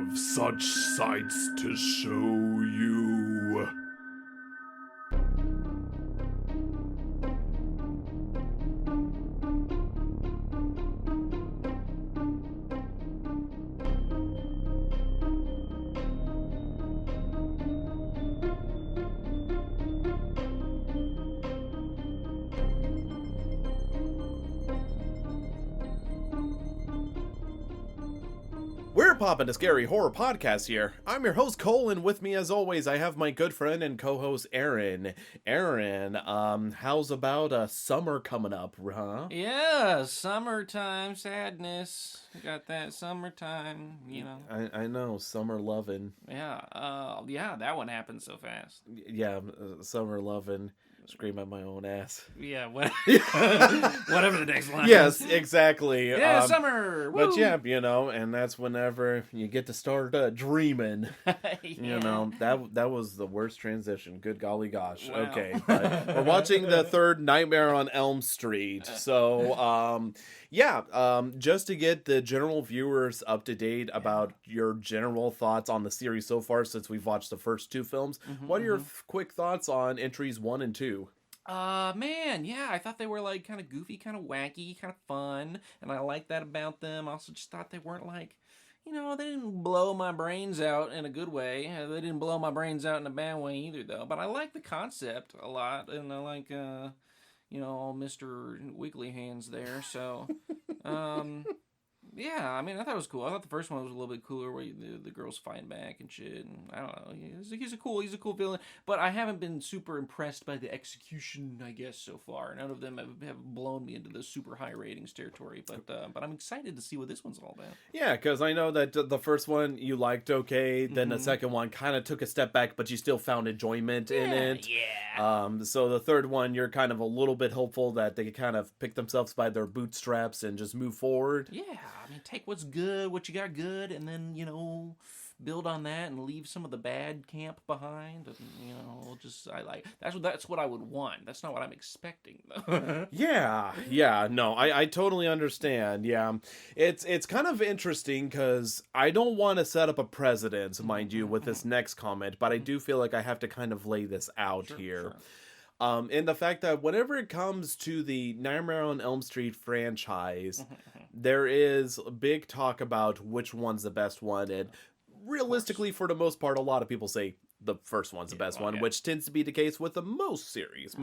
have such sights to show you. We're Poppin the Scary horror podcast here. I'm your host Coale, and with me as always I have my good friend and co-host Aaron. Aaron, how's about summer coming up, huh? Yeah, summertime sadness. Got that summertime, you know. I know, summer lovin'. Yeah, that one happened so fast. Yeah, summer lovin'. Scream at my own ass. Yeah, whatever the next line Yes, is. exactly. Yeah, summer. Woo! But yeah, and that's whenever you get to start dreaming. Yeah. That was the worst transition. Good golly gosh. Wow. Okay, but we're watching the third Nightmare on Elm Street. So, just to get the general viewers up to date about your general thoughts on the series so far, since we've watched the first two films, what are your quick thoughts on entries 1 and 2? Man, yeah, I thought they were like kind of goofy, kind of wacky, kind of fun, and I liked that about them. I also just thought they weren't like, they didn't blow my brains out in a good way. They didn't blow my brains out in a bad way either, though. But I like the concept a lot, and I like, all Mr. Wiggly Hands there. So, yeah, I mean, I thought it was cool. I thought the first one was a little bit cooler, where the girls fighting back and shit. And I don't know, he's a cool villain. But I haven't been super impressed by the execution, I guess, so far. None of them have blown me into the super high ratings territory. But I'm excited to see what this one's all about. Yeah, because I know that the first one you liked okay, then the second one kind of took a step back, but you still found enjoyment in it. Yeah. So the third one, you're kind of a little bit hopeful that they kind of pick themselves by their bootstraps and just move forward. Yeah, I mean, take what's good, what you got good, and then, build on that and leave some of the bad camp behind. And, that's what I would want. That's not what I'm expecting, though. Yeah, no, I totally understand. Yeah, it's kind of interesting because I don't want to set up a precedent, mind you, with this next comment, but I do feel like I have to kind of lay this out here. Sure. And the fact that whenever it comes to the Nightmare on Elm Street franchise, there is big talk about which one's the best one, and realistically, for the most part, a lot of people say the first one's the best one, which tends to be the case with the most series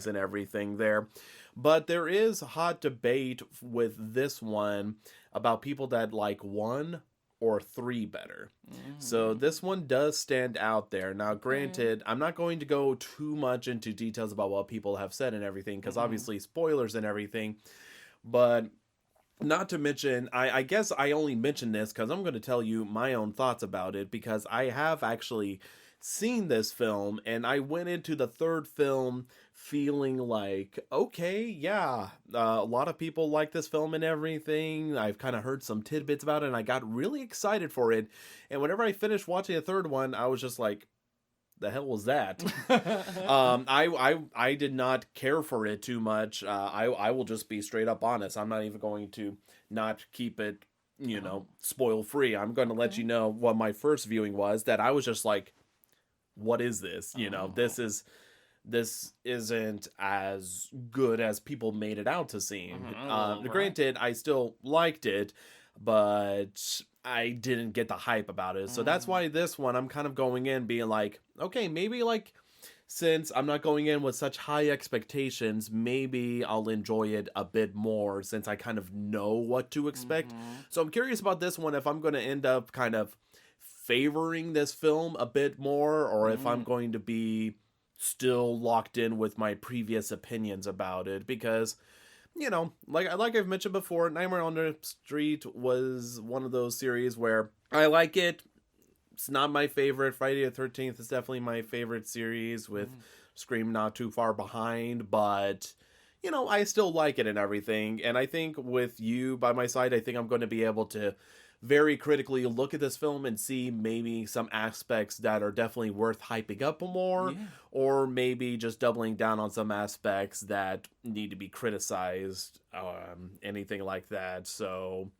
and everything there. But there is hot debate with this one about people that like 1 or 3 better. So this one does stand out there. Now, granted, I'm not going to go too much into details about what people have said and everything, because obviously spoilers and everything, but not to mention, I guess I only mention this because I'm going to tell you my own thoughts about it, because I have actually seen this film, and I went into the third film feeling like, okay, yeah, a lot of people like this film and everything. I've kind of heard some tidbits about it, and I got really excited for it. And whenever I finished watching the third one, I was just like, the hell was that? I did not care for it too much. I will just be straight up honest. I'm not even going to not keep it, spoil free. I'm going to let you know what my first viewing was, that I was just like, what is this? This isn't as good as people made it out to seem. Granted, I still liked it, but I didn't get the hype about it. So that's why this one, I'm kind of going in being like, okay, maybe since I'm not going in with such high expectations, maybe I'll enjoy it a bit more since I kind of know what to expect. So I'm curious about this one, if I'm going to end up kind of favoring this film a bit more, or if I'm going to be still locked in with my previous opinions about it, because like I've mentioned before, Nightmare on Elm Street was one of those series where I like it. It's not my favorite. Friday the 13th is definitely my favorite series, with Scream not too far behind, but I still like it and everything. And I think with you by my side, I think I'm going to be able to very critically look at this film and see maybe some aspects that are definitely worth hyping up more, or maybe just doubling down on some aspects that need to be criticized, anything like that. So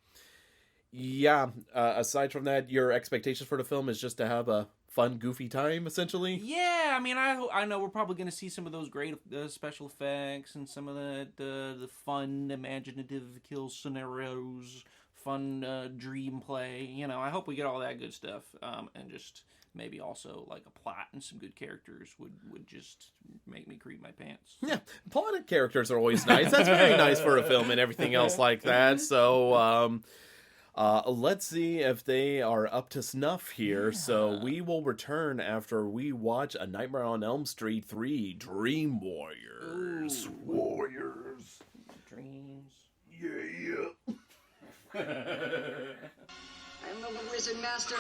Yeah, aside from that, your expectations for the film is just to have a fun, goofy time, essentially? Yeah, I mean, I know we're probably going to see some of those great special effects and some of the fun, imaginative kill scenarios, fun dream play. You know, I hope we get all that good stuff, and just maybe also like a plot and some good characters would just make me creep my pants. Yeah, plotted characters are always nice. That's very nice for a film and everything else like that. So, let's see if they are up to snuff here. Yeah. So we will return after we watch A Nightmare on Elm Street 3, Dream Warriors. Ooh. Warriors. Dreams. Yeah. I am the Wizard Master.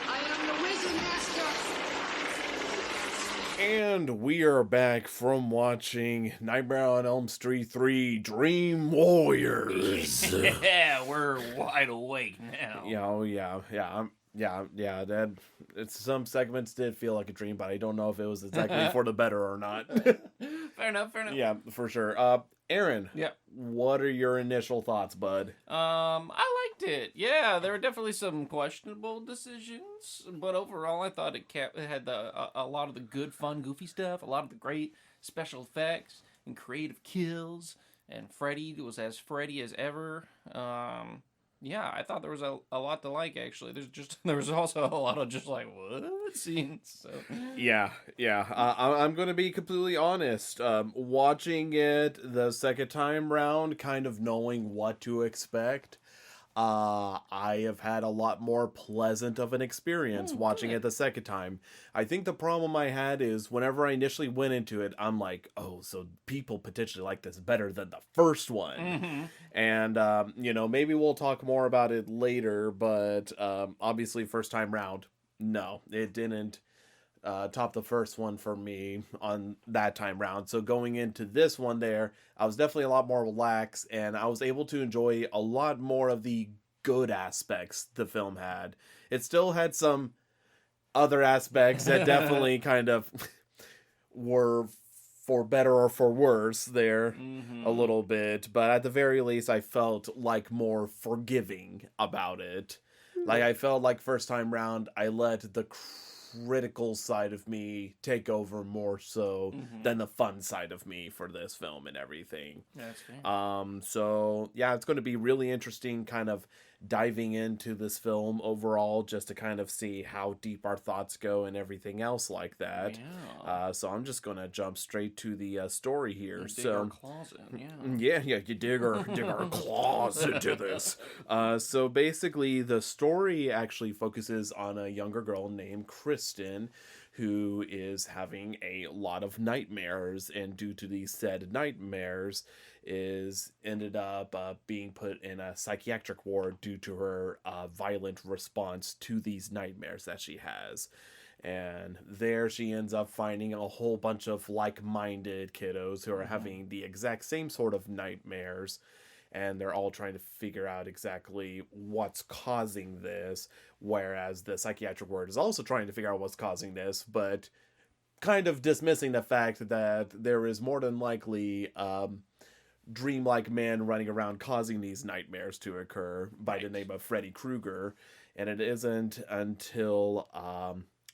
I am the Wizard Master. And we are back from watching Nightmare on Elm Street 3, Dream Warriors. Yeah, we're wide awake now. Yeah, that it's some segments did feel like a dream, but I don't know if it was exactly for the better or not. Fair enough. Yeah, for sure. Aaron. Yeah. What are your initial thoughts, bud? I liked it. Yeah, there were definitely some questionable decisions, but overall, I thought it had a lot of the good, fun, goofy stuff, a lot of the great special effects and creative kills, and Freddy was as Freddy as ever. Yeah, I thought there was a lot to like, actually. There was also a lot of just like, what scenes? So. Yeah. I'm going to be completely honest. Watching it the second time round, kind of knowing what to expect, I have had a lot more pleasant of an experience watching it the second time. I think the problem I had is whenever I initially went into it, I'm like, oh, so people potentially like this better than the first one. Mm-hmm. And, maybe we'll talk more about it later, but obviously first time round, no, it didn't top the first one for me on that time round. So going into this one there, I was definitely a lot more relaxed, and I was able to enjoy a lot more of the good aspects the film had. It still had some other aspects that definitely kind of were for better or for worse there a little bit, but at the very least I felt like more forgiving about it. Like I felt like first time round I let the critical side of me take over more so than the fun side of me for this film and everything. That's fair. So yeah, it's going to be really interesting kind of diving into this film overall, just to kind of see how deep our thoughts go and everything else like that. Yeah. So I'm just going to jump straight to the story here. Dig So our claws in, yeah. yeah, you dig our claws into this. So basically, the story actually focuses on a younger girl named Kristen, who is having a lot of nightmares, and due to these said nightmares, is ended up being put in a psychiatric ward due to her violent response to these nightmares that she has. And there she ends up finding a whole bunch of like-minded kiddos who are having the exact same sort of nightmares, and they're all trying to figure out exactly what's causing this, whereas the psychiatric ward is also trying to figure out what's causing this, but kind of dismissing the fact that there is more than likely dreamlike man running around causing these nightmares to occur by the name of Freddy Krueger. And it isn't until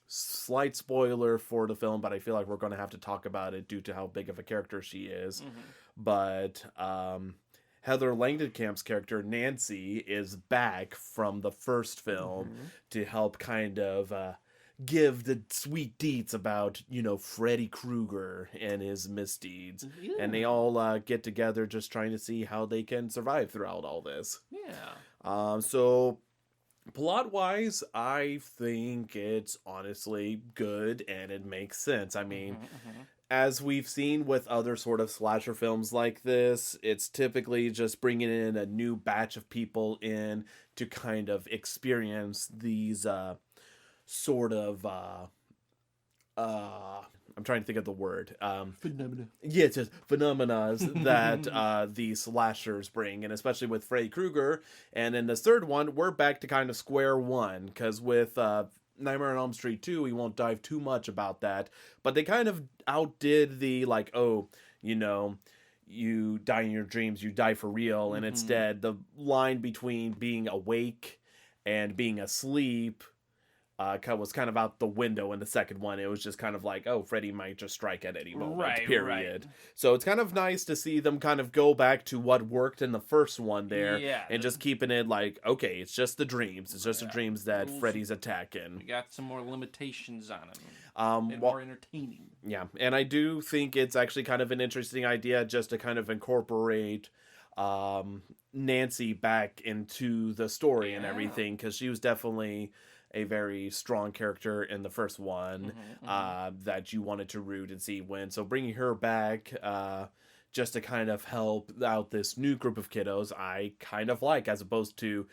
slight spoiler for the film, but I feel like we're going to have to talk about it due to how big of a character she is. But Heather Langenkamp's character Nancy is back from the first film to help kind of give the sweet deets about, Freddy Krueger and his misdeeds. Yeah. And they all get together just trying to see how they can survive throughout all this. Yeah. So plot-wise, I think it's honestly good and it makes sense. I mean, as we've seen with other sort of slasher films like this, it's typically just bringing in a new batch of people in to kind of experience these sort of I'm trying to think of the word. Phenomena. Yeah, it's just phenomena that these slashers bring, and especially with Freddy Krueger. And in the third one, we're back to kind of square one, because with Nightmare on Elm Street 2, we won't dive too much about that, but they kind of outdid the, you die in your dreams, you die for real. And instead, the line between being awake and being asleep was kind of out the window in the second one. It was just kind of like, oh, Freddy might just strike at any moment, period. So it's kind of nice to see them kind of go back to what worked in the first one there, and just keeping it like, okay, it's just the dreams. It's just the dreams that Freddy's attacking. We got some more limitations on it. And more entertaining. Yeah, and I do think it's actually kind of an interesting idea just to kind of incorporate Nancy back into the story and everything, because she was definitely a very strong character in the first one that you wanted to root and see win. So bringing her back just to kind of help out this new group of kiddos, I kind of like, as opposed to,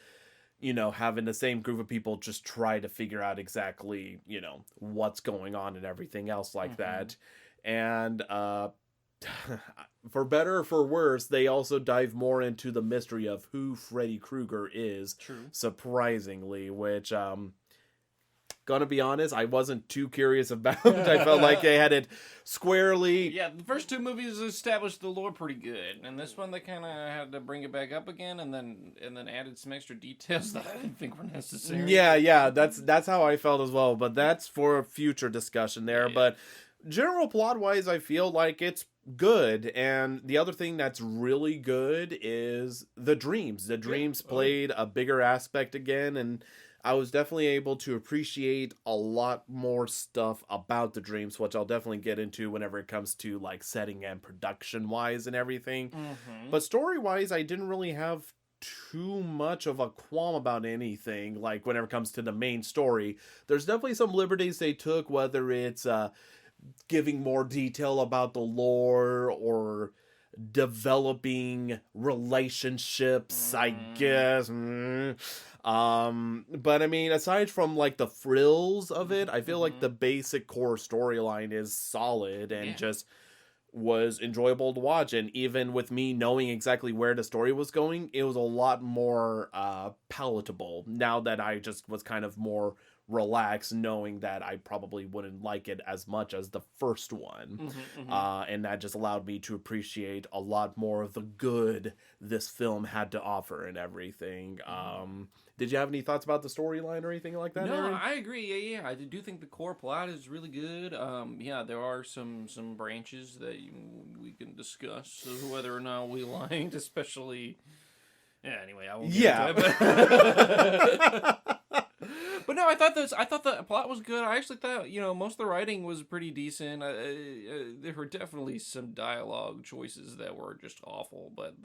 you know, having the same group of people just try to figure out exactly, you know, what's going on and everything else like that. And for better or for worse, they also dive more into the mystery of who Freddy Krueger is. Surprisingly, which gonna be honest, I wasn't too curious about. I felt like they had it squarely. Yeah, the first two movies established the lore pretty good, and this one they kind of had to bring it back up again, and then added some extra details that I didn't think were necessary. Yeah, that's how I felt as well. But that's for a future discussion there. Yeah. But general plot wise, I feel like it's good. And the other thing that's really good is the dreams. The dreams played a bigger aspect again, and I was definitely able to appreciate a lot more stuff about the dreams, which I'll definitely get into whenever it comes to like setting and production wise and everything. But story wise, I didn't really have too much of a qualm about anything. Like whenever it comes to the main story, there's definitely some liberties they took, whether it's giving more detail about the lore or developing relationships, I guess. But I mean, aside from like the frills of it, I feel like the basic core storyline is solid and just was enjoyable to watch. And even with me knowing exactly where the story was going, it was a lot more palatable now that I just was kind of more relaxed, knowing that I probably wouldn't like it as much as the first one. And that just allowed me to appreciate a lot more of the good this film had to offer and everything. Did you have any thoughts about the storyline or anything like that, No, Aaron? I agree. Yeah, I do think the core plot is really good. Yeah, there are some branches that we can discuss whether or not we liked, especially. Yeah. Anyway, I won't get into it. But no, I thought the plot was good. I actually thought, most of the writing was pretty decent. There were definitely some dialogue choices that were just awful, but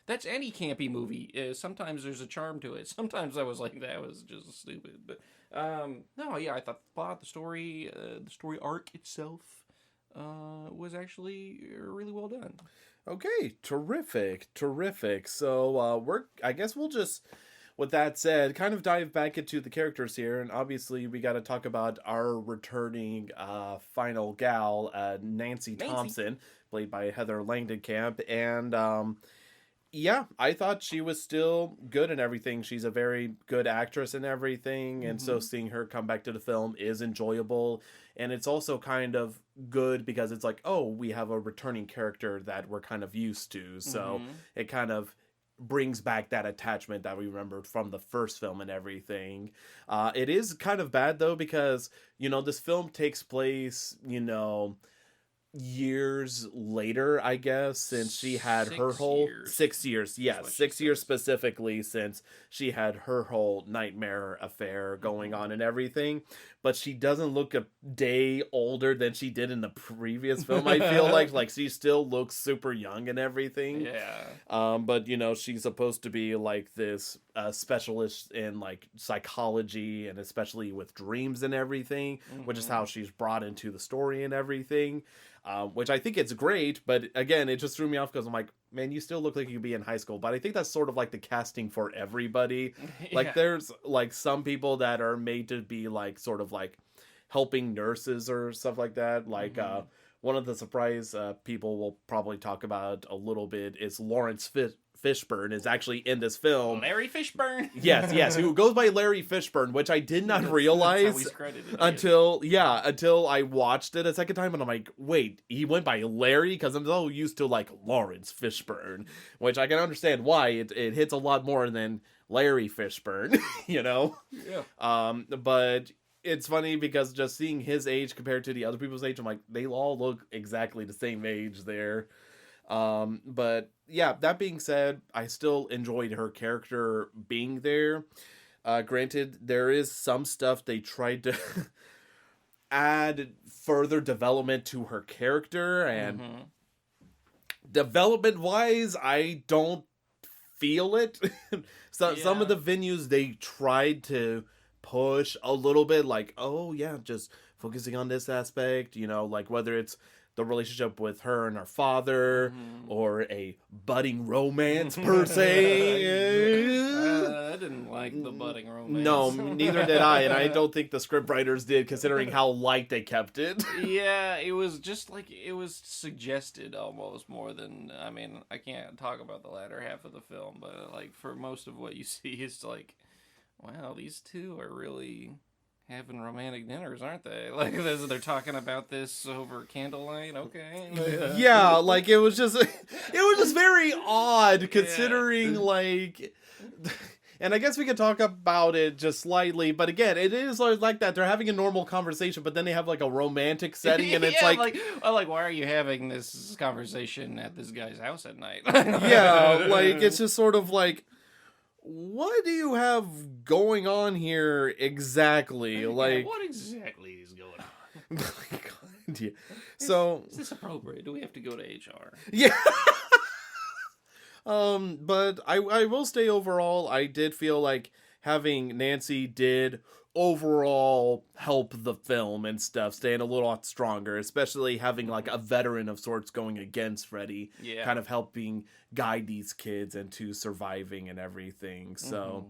that's any campy movie. Sometimes there's a charm to it. Sometimes I was like, that was just stupid. But no, yeah, I thought the plot, the story arc itself was actually really well done. Okay, terrific. So I guess we'll just, with that said, kind of dive back into the characters here, and obviously we got to talk about our returning final gal, Nancy Thompson, played by Heather Langenkamp, and yeah, I thought she was still good in everything. She's a very good actress in everything, and so seeing her come back to the film is enjoyable, and it's also kind of good because it's like, oh, we have a returning character that we're kind of used to, so it kind of brings back that attachment that we remembered from the first film and everything. It is kind of bad though, because this film takes place years later, I guess, since she had her whole 6 years. Yes, 6 years specifically, since she had her whole nightmare affair going on and everything. But she doesn't look a day older than she did in the previous film. I feel like she still looks super young and everything. Yeah. But she's supposed to be like this specialist in like psychology, and especially with dreams and everything, which is how she's brought into the story and everything. Which I think it's great, but again, it just threw me off because I'm like, man, you still look like you could be in high school. But I think that's sort of like the casting for everybody. Like there's like some people that are made to be like sort of like helping nurses or stuff like that. Like one of the surprise people we'll probably talk about a little bit is Lawrence Fishburne is actually in this film. Larry Fishburne. Yes, who goes by Larry Fishburne, which I did not realize That's how he's credited, until I watched it a second time, and I'm like, wait, he went by Larry, because I'm so used to like Lawrence Fishburne, which I can understand why it hits a lot more than Larry Fishburne, you know. Yeah. But it's funny because just seeing his age compared to the other people's age, I'm like, they all look exactly the same age there. But yeah, that being said, I still enjoyed her character being there. Granted, there is some stuff they tried to add further development to her character, and development wise, I don't feel it. Some of the venues they tried to push a little bit, like, oh yeah, just focusing on this aspect, you know, like whether it's the relationship with her and her father, or a budding romance per se. I didn't like the budding romance. No, neither did I, and I don't think the scriptwriters did, considering how light they kept it. Yeah, it was just like, it was suggested almost more than, I mean, I can't talk about the latter half of the film, but like for most of what you see, it's like, wow, these two are really having romantic dinners, aren't they? Like, they're talking about this over candlelight. Okay. Yeah, like it was just very odd considering like, and I guess we could talk about it just slightly, but again, it is like that. They're having a normal conversation, but then they have like a romantic setting, and it's like, why are you having this conversation at this guy's house at night? yeah, like it's just sort of like, what do you have going on here exactly? Like, what exactly is going on? Oh my God, yeah. So is this appropriate? Do we have to go to HR? Yeah. But I will say overall, I did feel like having Nancy did overall help the film and stuff stand a little lot stronger, especially having like a veteran of sorts going against Freddy, kind of helping guide these kids into surviving and everything. So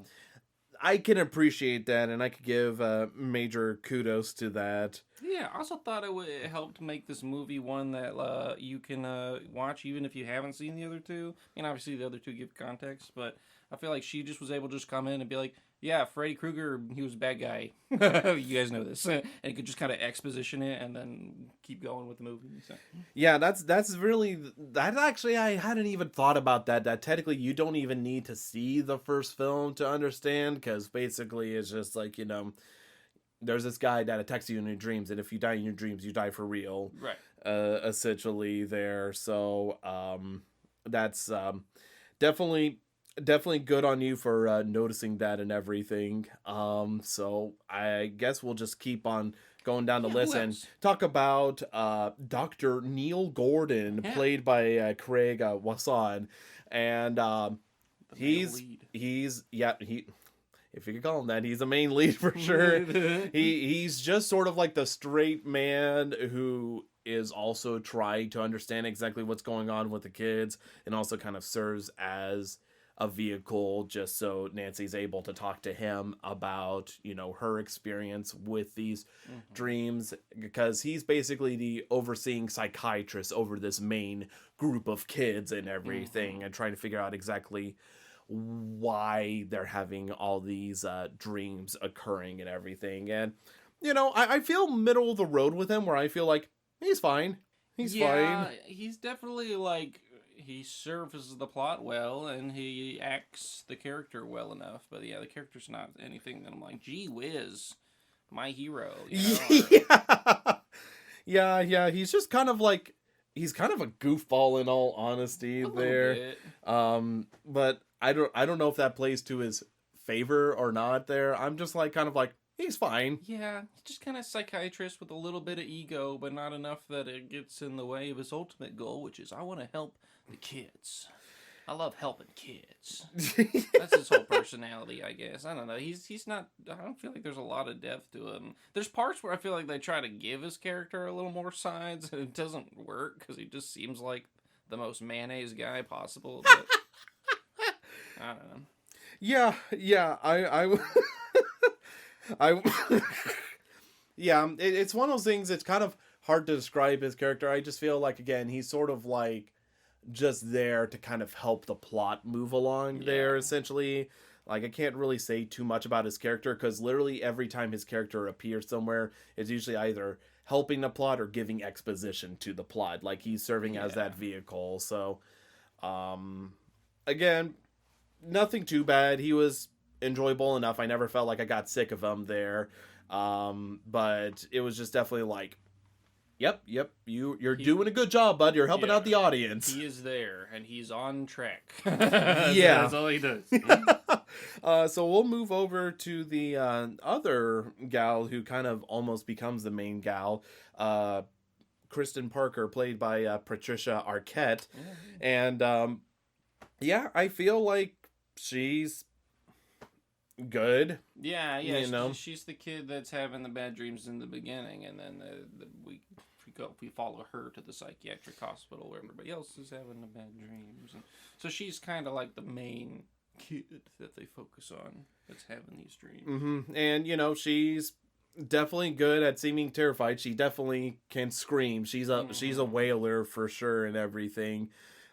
I can appreciate that, and I could give major kudos to that. Yeah, I also thought it helped make this movie one that you can watch even if you haven't seen the other two. I mean, obviously the other two give context, but I feel like she just was able to just come in and be like, yeah, Freddy Krueger, he was a bad guy. You guys know this. And you could just kind of exposition it and then keep going with the movie. So. Yeah, that's really, that actually, I hadn't even thought about that technically you don't even need to see the first film to understand, because basically it's just like, you know, there's this guy that attacks you in your dreams, and if you die in your dreams, you die for real. Right. Essentially there. So, that's definitely good on you for noticing that and everything. So I guess we'll just keep on going down the list and talk about Dr. Neil Gordon, played by Craig Wasson, and he's if you could call him that, he's the main lead for sure. He's just sort of like the straight man who is also trying to understand exactly what's going on with the kids, and also kind of serves as a vehicle just so Nancy's able to talk to him about, you know, her experience with these dreams, because he's basically the overseeing psychiatrist over this main group of kids and everything, and trying to figure out exactly why they're having all these dreams occurring and everything. And, you know, I feel middle of the road with him, where I feel like he's fine. He's fine. He's definitely like, he serves the plot well, and he acts the character well enough. But yeah, the character's not anything that I'm like, gee whiz, my hero. You know? Yeah. He's just kind of like, he's kind of a goofball in all honesty there. But I don't know if that plays to his favor or not there. I'm just like, kind of like, he's fine. Yeah, he's just kind of psychiatrist with a little bit of ego, but not enough that it gets in the way of his ultimate goal, which is, I want to help the kids. I love helping kids. That's his whole personality, I guess. I don't know. He's not, I don't feel like there's a lot of depth to him. There's parts where I feel like they try to give his character a little more sides, and it doesn't work, because he just seems like the most mayonnaise guy possible. But I don't know. Yeah, yeah, it's one of those things. It's kind of hard to describe his character. I just feel like, again, he's sort of like just there to kind of help the plot move along there, essentially. Like, I can't really say too much about his character, because literally every time his character appears somewhere, it's usually either helping the plot or giving exposition to the plot. Like, he's serving as that vehicle. So, again, nothing too bad. He was enjoyable enough. I never felt like I got sick of him there. But it was just definitely like, Yep. You're doing a good job, bud. You're helping out the audience. He is there, and he's on track. Yeah. That's all he does. So we'll move over to the other gal who kind of almost becomes the main gal. Kristen Parker, played by Patricia Arquette. And, I feel like she's good. Yeah, you know? she's the kid that's having the bad dreams in the beginning, and then we follow her to the psychiatric hospital where everybody else is having the bad dreams. And so she's kind of like the main kid that they focus on that's having these dreams. Mm-hmm. And, she's definitely good at seeming terrified. She definitely can scream. She's a wailer for sure and everything.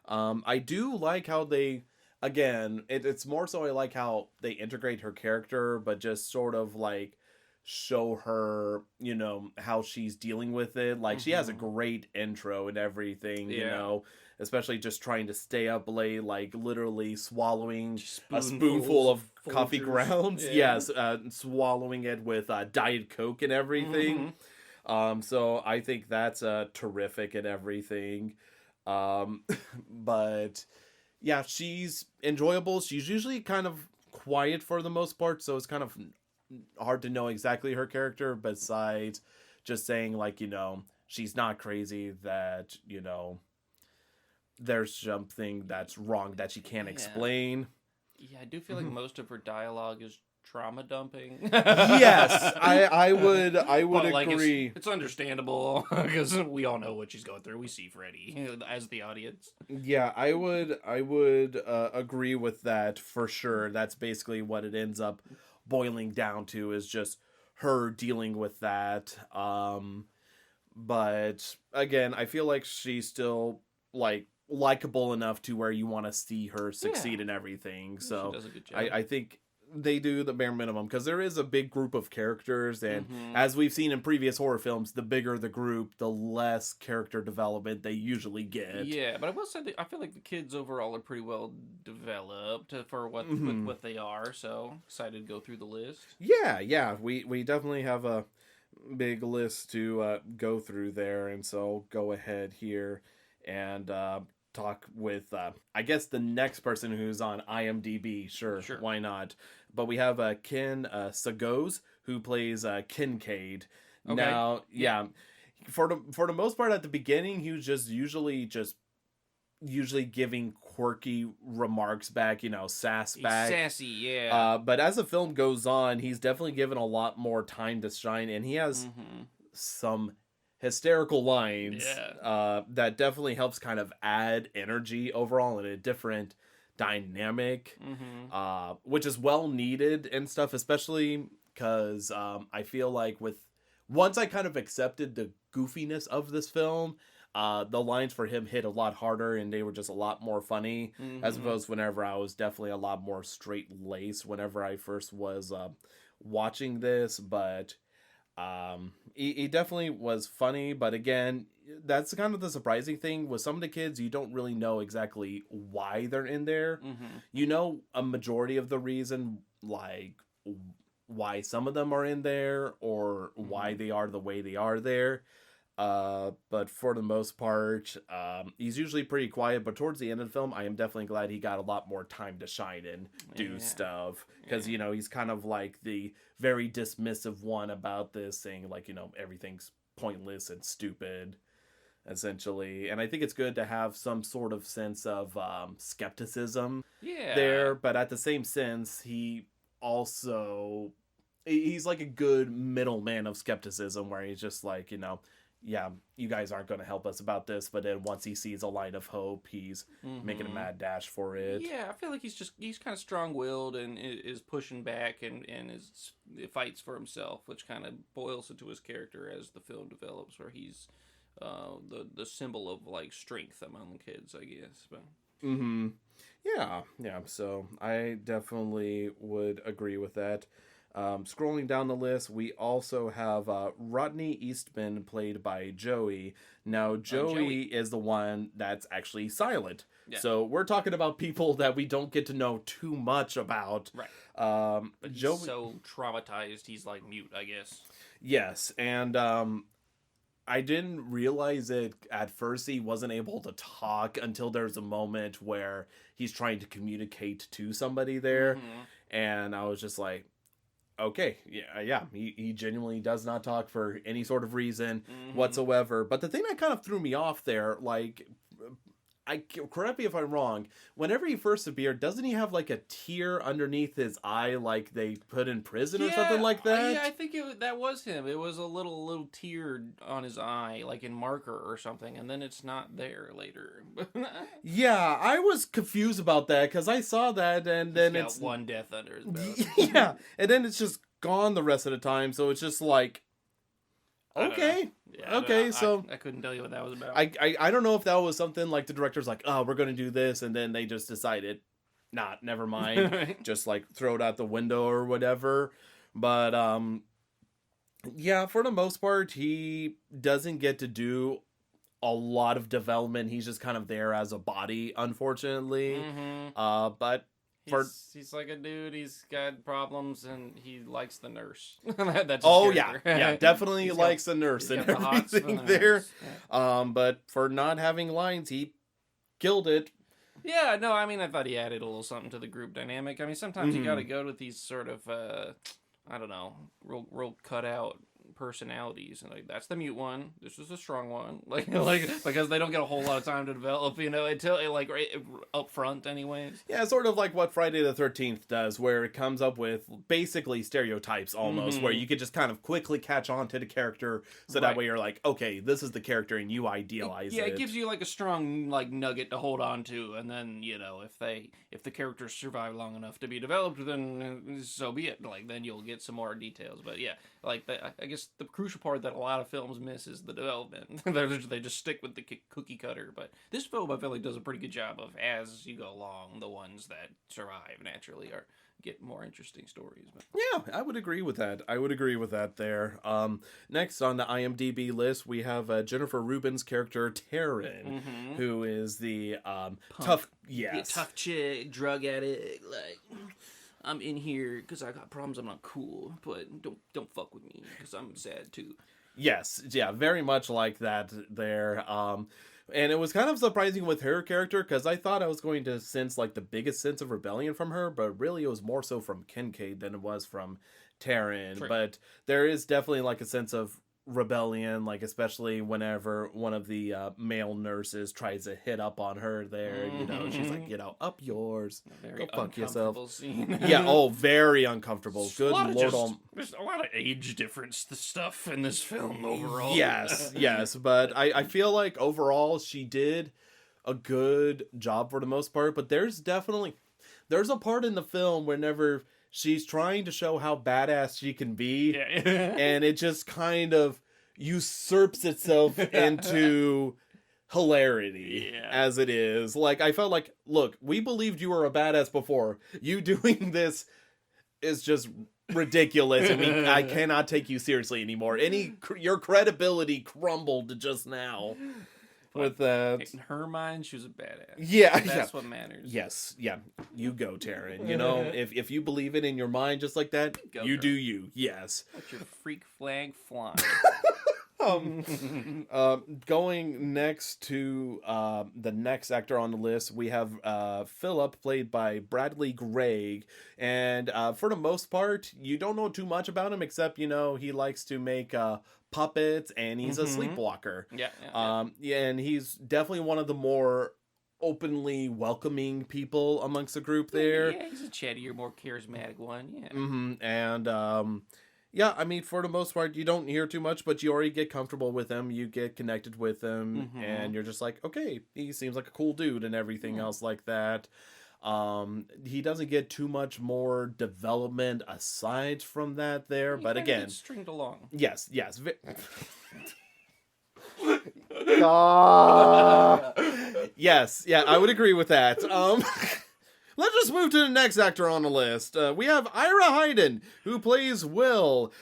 I do like how they... Again, it's more so I like how they integrate her character, but just sort of like show her, how she's dealing with it. Like, she has a great intro and everything, especially just trying to stay up late, like literally swallowing a spoonful of coffee grounds. Yeah. Yes, swallowing it with Diet Coke and everything. So I think that's terrific and everything. But... yeah, she's enjoyable. She's usually kind of quiet for the most part, so it's kind of hard to know exactly her character, besides just saying, like, she's not crazy, that, there's something that's wrong that she can't explain. Yeah, I do feel like most of her dialogue is trauma dumping. Yes, I would agree. It's understandable because we all know what she's going through. We see Freddy as the audience. Yeah, I would agree with that for sure. That's basically what it ends up boiling down to, is just her dealing with that. But again, I feel like she's still likable enough to where you want to see her succeed in everything. So she does a good job. I think they do the bare minimum, because there is a big group of characters, and as we've seen in previous horror films, the bigger the group, the less character development they usually get. Yeah, but I will say that I feel like the kids overall are pretty well developed for what what they are. So excited to go through the list. Yeah, we definitely have a big list to go through there, and so go ahead here and talk with I guess the next person who's on IMDb. Sure. Why not? But we have Ken Sagoes, who plays Kincaid. Okay. Now, for the most part at the beginning, he was just usually giving quirky remarks back, sass back. He's sassy, yeah. But as the film goes on, he's definitely given a lot more time to shine, and he has some hysterical lines that definitely helps kind of add energy overall in a different dynamic, which is well needed and stuff, especially because I feel like once I kind of accepted the goofiness of this film, the lines for him hit a lot harder, and they were just a lot more funny, as opposed to whenever I was definitely a lot more straight-laced whenever I first was watching this. But he definitely was funny. But again, that's kind of the surprising thing with some of the kids. You don't really know exactly why they're in there. A majority of the reason, like why some of them are in there, or why they are the way they are there. But for the most part, he's usually pretty quiet, but towards the end of the film, I am definitely glad he got a lot more time to shine and do stuff. Because, he's kind of like the very dismissive one about this, saying like, everything's pointless and stupid, essentially. And I think it's good to have some sort of sense of skepticism there, but at the same sense, he's like a good middleman of skepticism, where he's just like, you guys aren't going to help us about this, but then once he sees a light of hope, he's making a mad dash for it. Yeah, I feel like he's kind of strong-willed and is pushing back and fights for himself, which kind of boils into his character as the film develops, where he's the symbol of like strength among kids, I guess. But Yeah. So I definitely would agree with that. Scrolling down the list, we also have Rodney Eastman, played by Joey. Now, Joey is the one that's actually silent. Yeah. So we're talking about people that we don't get to know too much about. right, but he's Joey, so traumatized, he's like mute, I guess. yes, and I didn't realize it at first. He wasn't able to talk until there's a moment where he's trying to communicate to somebody there, and I was just like, okay, yeah, he genuinely does not talk for any sort of reason whatsoever. But the thing that kind of threw me off there, like, correct me if I'm wrong, whenever he first appeared, doesn't he have like a tear underneath his eye, like they put in prison or something like that? Yeah, I think that was him. It was a little tear on his eye, like in marker or something, and then it's not there later. Yeah, I was confused about that because I saw that, and then He's got it's one death under his belt. yeah, and then it's just gone the rest of the time. So it's just like, okay, so I couldn't tell you what that was about. I don't know if that was something like the director's like, oh, we're gonna do this, and then they just decided, never mind, just like throw it out the window or whatever. But yeah, for the most part, he doesn't get to do a lot of development. He's just kind of there as a body, unfortunately. But he's like a dude. He's got problems, and he likes the nurse. That's yeah, definitely likes the nurse and everything there. Yeah. But for not having lines, he killed it. Yeah, no, I mean, I thought he added a little something to the group dynamic. I mean, sometimes you got to go with these sort of, I don't know, real cut out personalities, and like, that's the mute one, this is a strong one, like because they don't get a whole lot of time to develop, until like right up front anyways. Yeah, sort of like what Friday the 13th does, where it comes up with basically stereotypes almost, where you could just kind of quickly catch on to the character, so that way you're like, okay, this is the character, and you idealize it. Yeah, it gives you like a strong like nugget to hold on to, and then if the characters survive long enough to be developed, then so be it. Like, then you'll get some more details. But yeah, like I guess the crucial part that a lot of films miss is the development. They just stick with the cookie cutter. But this film, I feel like, does a pretty good job of, as you go along, the ones that survive naturally get more interesting stories. But yeah, I would agree with that. There. Next on the IMDb list, we have Jennifer Rubin's character Taryn, who is the tough chick, drug addict, like, I'm in here because I got problems, I'm not cool, but don't fuck with me because I'm sad too. Yes, yeah, very much like that there. And it was kind of surprising with her character, because I thought I was going to sense like the biggest sense of rebellion from her, but really it was more so from Kincaid than it was from Taryn. Right. But there is definitely like a sense of rebellion, like especially whenever one of the male nurses tries to hit up on her there, she's like, up yours, Very go fuck yourself. scene. Yeah, very uncomfortable. Good Lord. There's a lot of age difference to stuff in this film overall. Yes, but I feel like overall she did a good job for the most part, but there's a part in the film whenever she's trying to show how badass she can be, and it just kind of usurps itself into hilarity as it is. Like, I felt like, look, we believed you were a badass before. You doing this is just ridiculous. I mean, I cannot take you seriously anymore. Your credibility crumbled just now. With that, in her mind, she was a badass. Yeah, that's what matters. Yes, yeah. You go, Taryn. If you believe it in your mind just like that, you do you. Yes. Let your freak flag fly. Going next to the next actor on the list, we have Philip, played by Bradley Gregg, and for the most part, you don't know too much about him except he likes to make puppets, and he's a sleepwalker. And he's definitely one of the more openly welcoming people amongst the group there. Yeah, he's a chattier, more charismatic one. Yeah. And yeah, I mean, for the most part, you don't hear too much, but you already get comfortable with him. You get connected with him, and you're just like, okay, he seems like a cool dude and everything else like that. He doesn't get too much more development aside from that there, but again, stringed along. Yes. Yes, yeah, I would agree with that. Let's just move to the next actor on the list. We have Ira Hayden, who plays Will.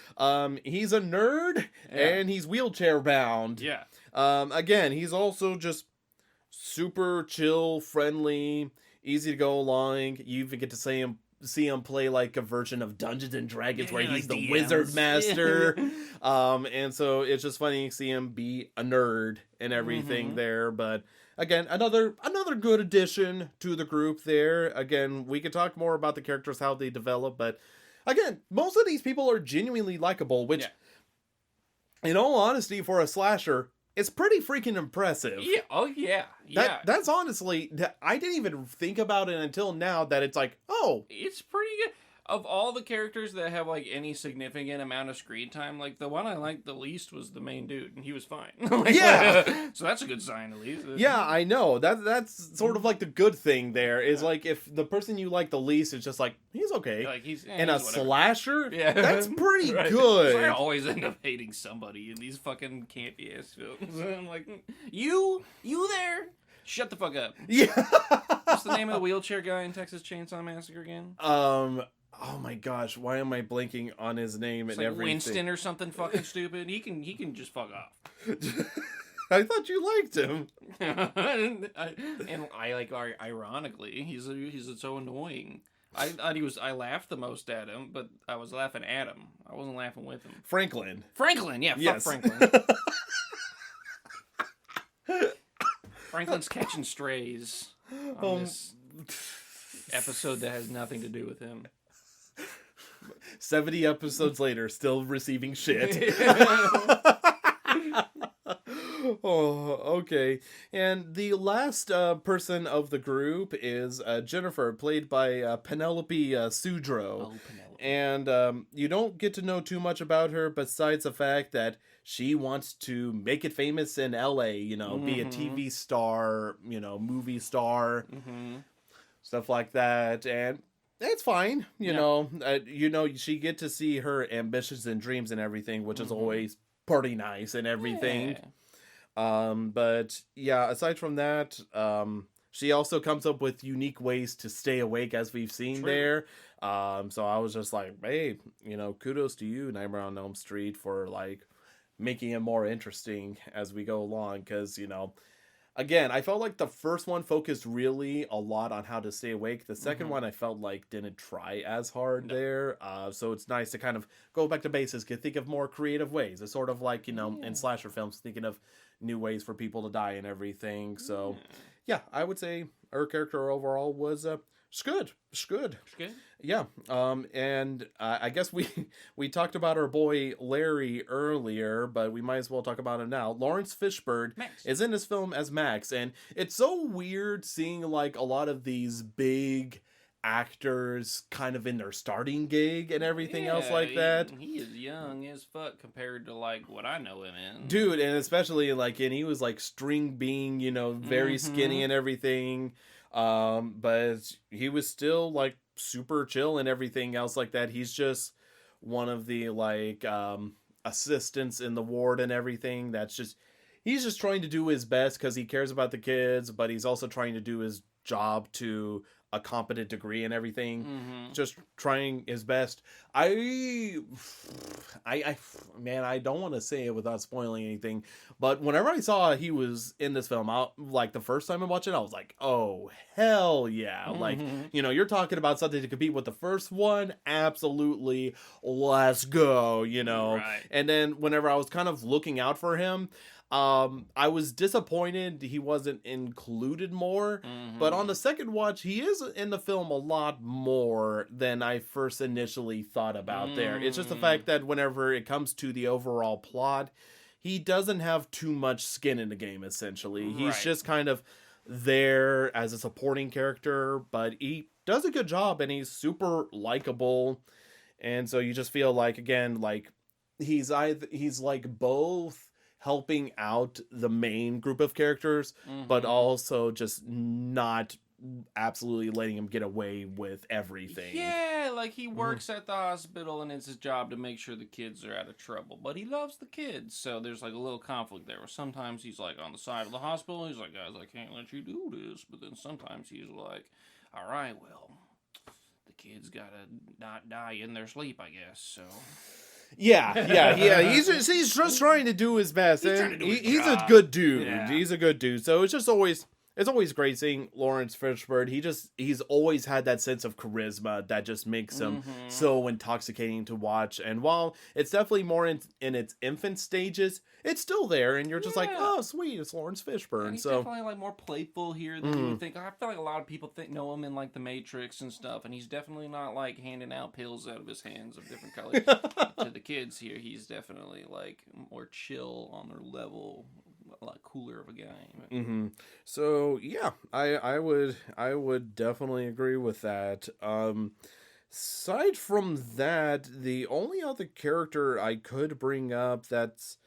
He's a nerd, and he's wheelchair bound. Yeah. Again, he's also just super chill, friendly, easy to go along. You even get to see him play like a version of Dungeons and Dragons where he's like the DMs. wizard master. And so it's just funny to see him be a nerd and everything there. But again, another good addition to the group there. Again, we could talk more about the characters, how they develop, but again, most of these people are genuinely likable, which in all honesty, for a slasher, it's pretty freaking impressive. Yeah. Oh, yeah. Yeah. That's honestly, I didn't even think about it until now that it's like, oh. It's pretty good. Of all the characters that have, like, any significant amount of screen time, like, the one I liked the least was the main dude, and he was fine. Yeah! So that's a good sign, at least. Yeah, I know. That's sort of like the good thing there, is like, if the person you like the least is just like, he's okay. Like, he's and a whatever. slasher, Yeah. that's pretty Right. good. So I always end up hating somebody in these fucking campy-ass films. I'm like, you there? Shut the fuck up. Yeah. What's the name of the wheelchair guy in Texas Chainsaw Massacre again? Oh my gosh, why am I blanking on his name It's and like everything? Winston or something fucking stupid. He can just fuck off. I thought you liked him. And I like, ironically, he's so annoying. I laughed the most at him, but I was laughing at him. I wasn't laughing with him. Franklin. Franklin, yeah, Yes. fuck Franklin. Franklin's catching strays on this episode that has nothing to do with him. 70 episodes later, still receiving shit. Oh, okay. And the last person of the group is Jennifer, played by Penelope Sudrow. Oh, Penelope. And you don't get to know too much about her besides the fact that she wants to make it famous in LA, be a TV star, movie star, stuff like that. And it's fine, you know, she get to see her ambitions and dreams and everything, which is always pretty nice and everything. Yeah. But yeah, aside from that, she also comes up with unique ways to stay awake, as we've seen there. So I was just like, hey, kudos to you, Nightmare on Elm Street, for like making it more interesting as we go along. Because, again, I felt like the first one focused really a lot on how to stay awake. The second one I felt like didn't try as hard there. So it's nice to kind of go back to basics, think of more creative ways. It's sort of like, in slasher films, thinking of new ways for people to die and everything. So yeah, I would say her character overall was good. Yeah. And I guess we talked about our boy Larry earlier, but we might as well talk about him now. Lawrence Fishburne is in this film as Max, and it's so weird seeing like a lot of these big actors kind of in their starting gig and everything else like that. He is young as fuck compared to like what I know him in. Dude, and especially like, and he was like string being, very skinny and everything. But he was still like super chill and everything else like that. He's just one of the like assistants in the ward and everything. He's just trying to do his best because he cares about the kids, but he's also trying to do his job to a competent degree and everything. Just trying his best. I don't want to say it without spoiling anything, but whenever I saw he was in this film, like the first time I watched it, I was like, oh hell yeah. Like, you're talking about something to compete with the first one. Absolutely. Let's go, Right. And then whenever I was kind of looking out for him, I was disappointed he wasn't included more, but on the second watch, he is in the film a lot more than I first initially thought about there. It's just the fact that whenever it comes to the overall plot, he doesn't have too much skin in the game, essentially. He's just kind of there as a supporting character, but he does a good job, and he's super likable, and so you just feel like, again, like, he's like both helping out the main group of characters, but also just not absolutely letting him get away with everything. Yeah, like he works at the hospital and it's his job to make sure the kids are out of trouble. But he loves the kids, so there's like a little conflict there. Where sometimes he's like on the side of the hospital, he's like, guys, I can't let you do this. But then sometimes he's like, all right, well, the kids gotta not die in their sleep, I guess. So. Yeah. He's just trying to do his best. He's a good dude. Yeah. He's a good dude. So it's always great seeing Lawrence Fishburne. He's always had that sense of charisma that just makes him so intoxicating to watch. And while it's definitely more in its infant stages, it's still there, and you're just like, oh, sweet, it's Lawrence Fishburne. He's so definitely like more playful here than you would think. I feel like a lot of people know him in like The Matrix and stuff, and he's definitely not like handing out pills out of his hands of different colors to the kids here. He's definitely like more chill on their level, a lot cooler of a guy. So yeah, I would definitely agree with that. Aside from that, the only other character I could bring up that's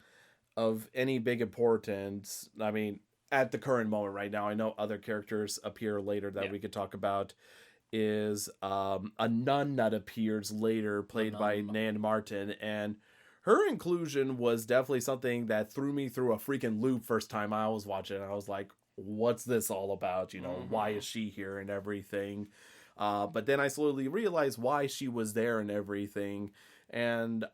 of any big importance, I mean, at the current moment right now, I know other characters appear later that we could talk about, is a nun that appears later, played by Nan Martin, and her inclusion was definitely something that threw me through a freaking loop first time I was watching it. I was like, what's this all about? You know, why is she here and everything? But then I slowly realized why she was there and everything. And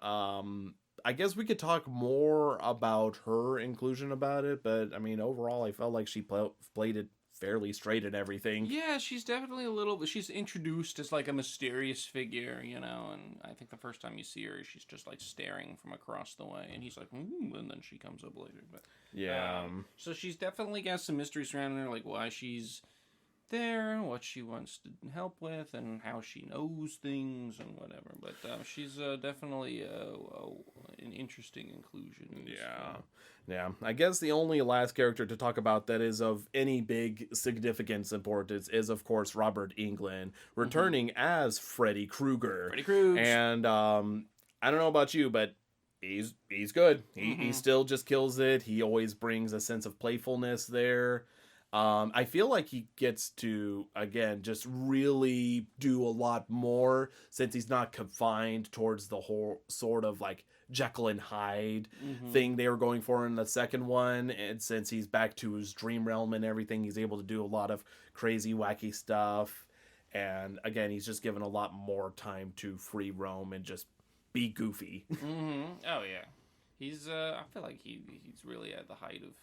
I guess we could talk more about her inclusion about it. But, I mean, overall, I felt like she played it fairly straight and everything. Yeah, she's definitely she's introduced as like a mysterious figure, you know, and I think the first time you see her, she's just like staring from across the way, and he's like, and then she comes up later. But so she's definitely got some mystery surrounding her, like why she's there, what she wants to help with, and how she knows things and whatever. But she's definitely an interesting inclusion. Yeah. I guess the only last character to talk about that is of any big significance importance is, of course, Robert Englund, returning as Freddy Krueger. And I don't know about you, but he's good. He still just kills it. He always brings a sense of playfulness there. I feel like he gets to, again, just really do a lot more since he's not confined towards the whole sort of like Jekyll and Hyde thing they were going for in the second one. And since he's back to his dream realm and everything, he's able to do a lot of crazy, wacky stuff. And again, he's just given a lot more time to free roam and just be goofy. Oh, yeah. He's, I feel like he's really at the height of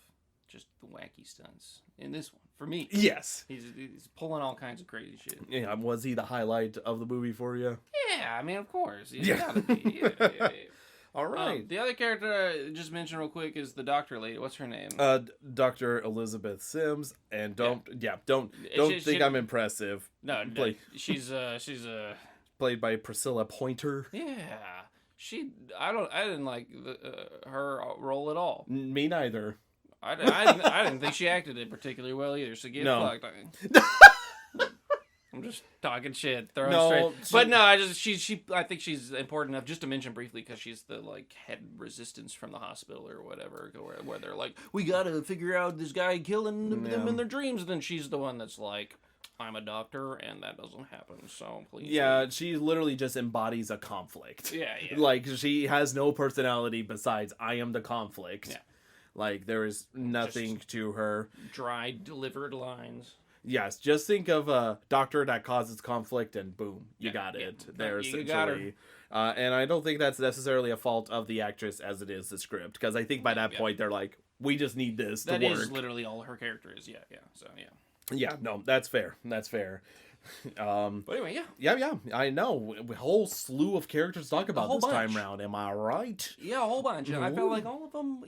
just the wacky stunts in this one for me. Yes, he's pulling all kinds of crazy shit. Yeah, was he the highlight of the movie for you? Yeah, I mean, of course, he's gotta be. Yeah. All right. The other character I just mentioned real quick is the doctor lady. What's her name? Dr. Elizabeth Sims. And don't think I'm impressive. No, she's played by Priscilla Pointer. Yeah. I didn't like her role at all. Me neither. I didn't think she acted it particularly well either. So get fucked. I'm just talking shit, throwing straight. But no, I think she's important enough just to mention briefly because she's the like head resistance from the hospital or whatever, where they're like, we gotta figure out this guy killing them in their dreams, and then she's the one that's like, I'm a doctor, and that doesn't happen, so please. Yeah, she literally just embodies a conflict. Yeah. Like, she has no personality besides, I am the conflict. Yeah. Like, there is nothing just to her. Dry, delivered lines. Yes, just think of a doctor that causes conflict, and boom, you got it. There, essentially. Got her. And I don't think that's necessarily a fault of the actress as it is the script, because I think by that point, they're like, we just need this to work. That is literally all her character is, so. Yeah, no, that's fair. But anyway, yeah, I know. A whole slew of characters to talk about this time round. Am I right? Yeah, a whole bunch. And I felt like all of them,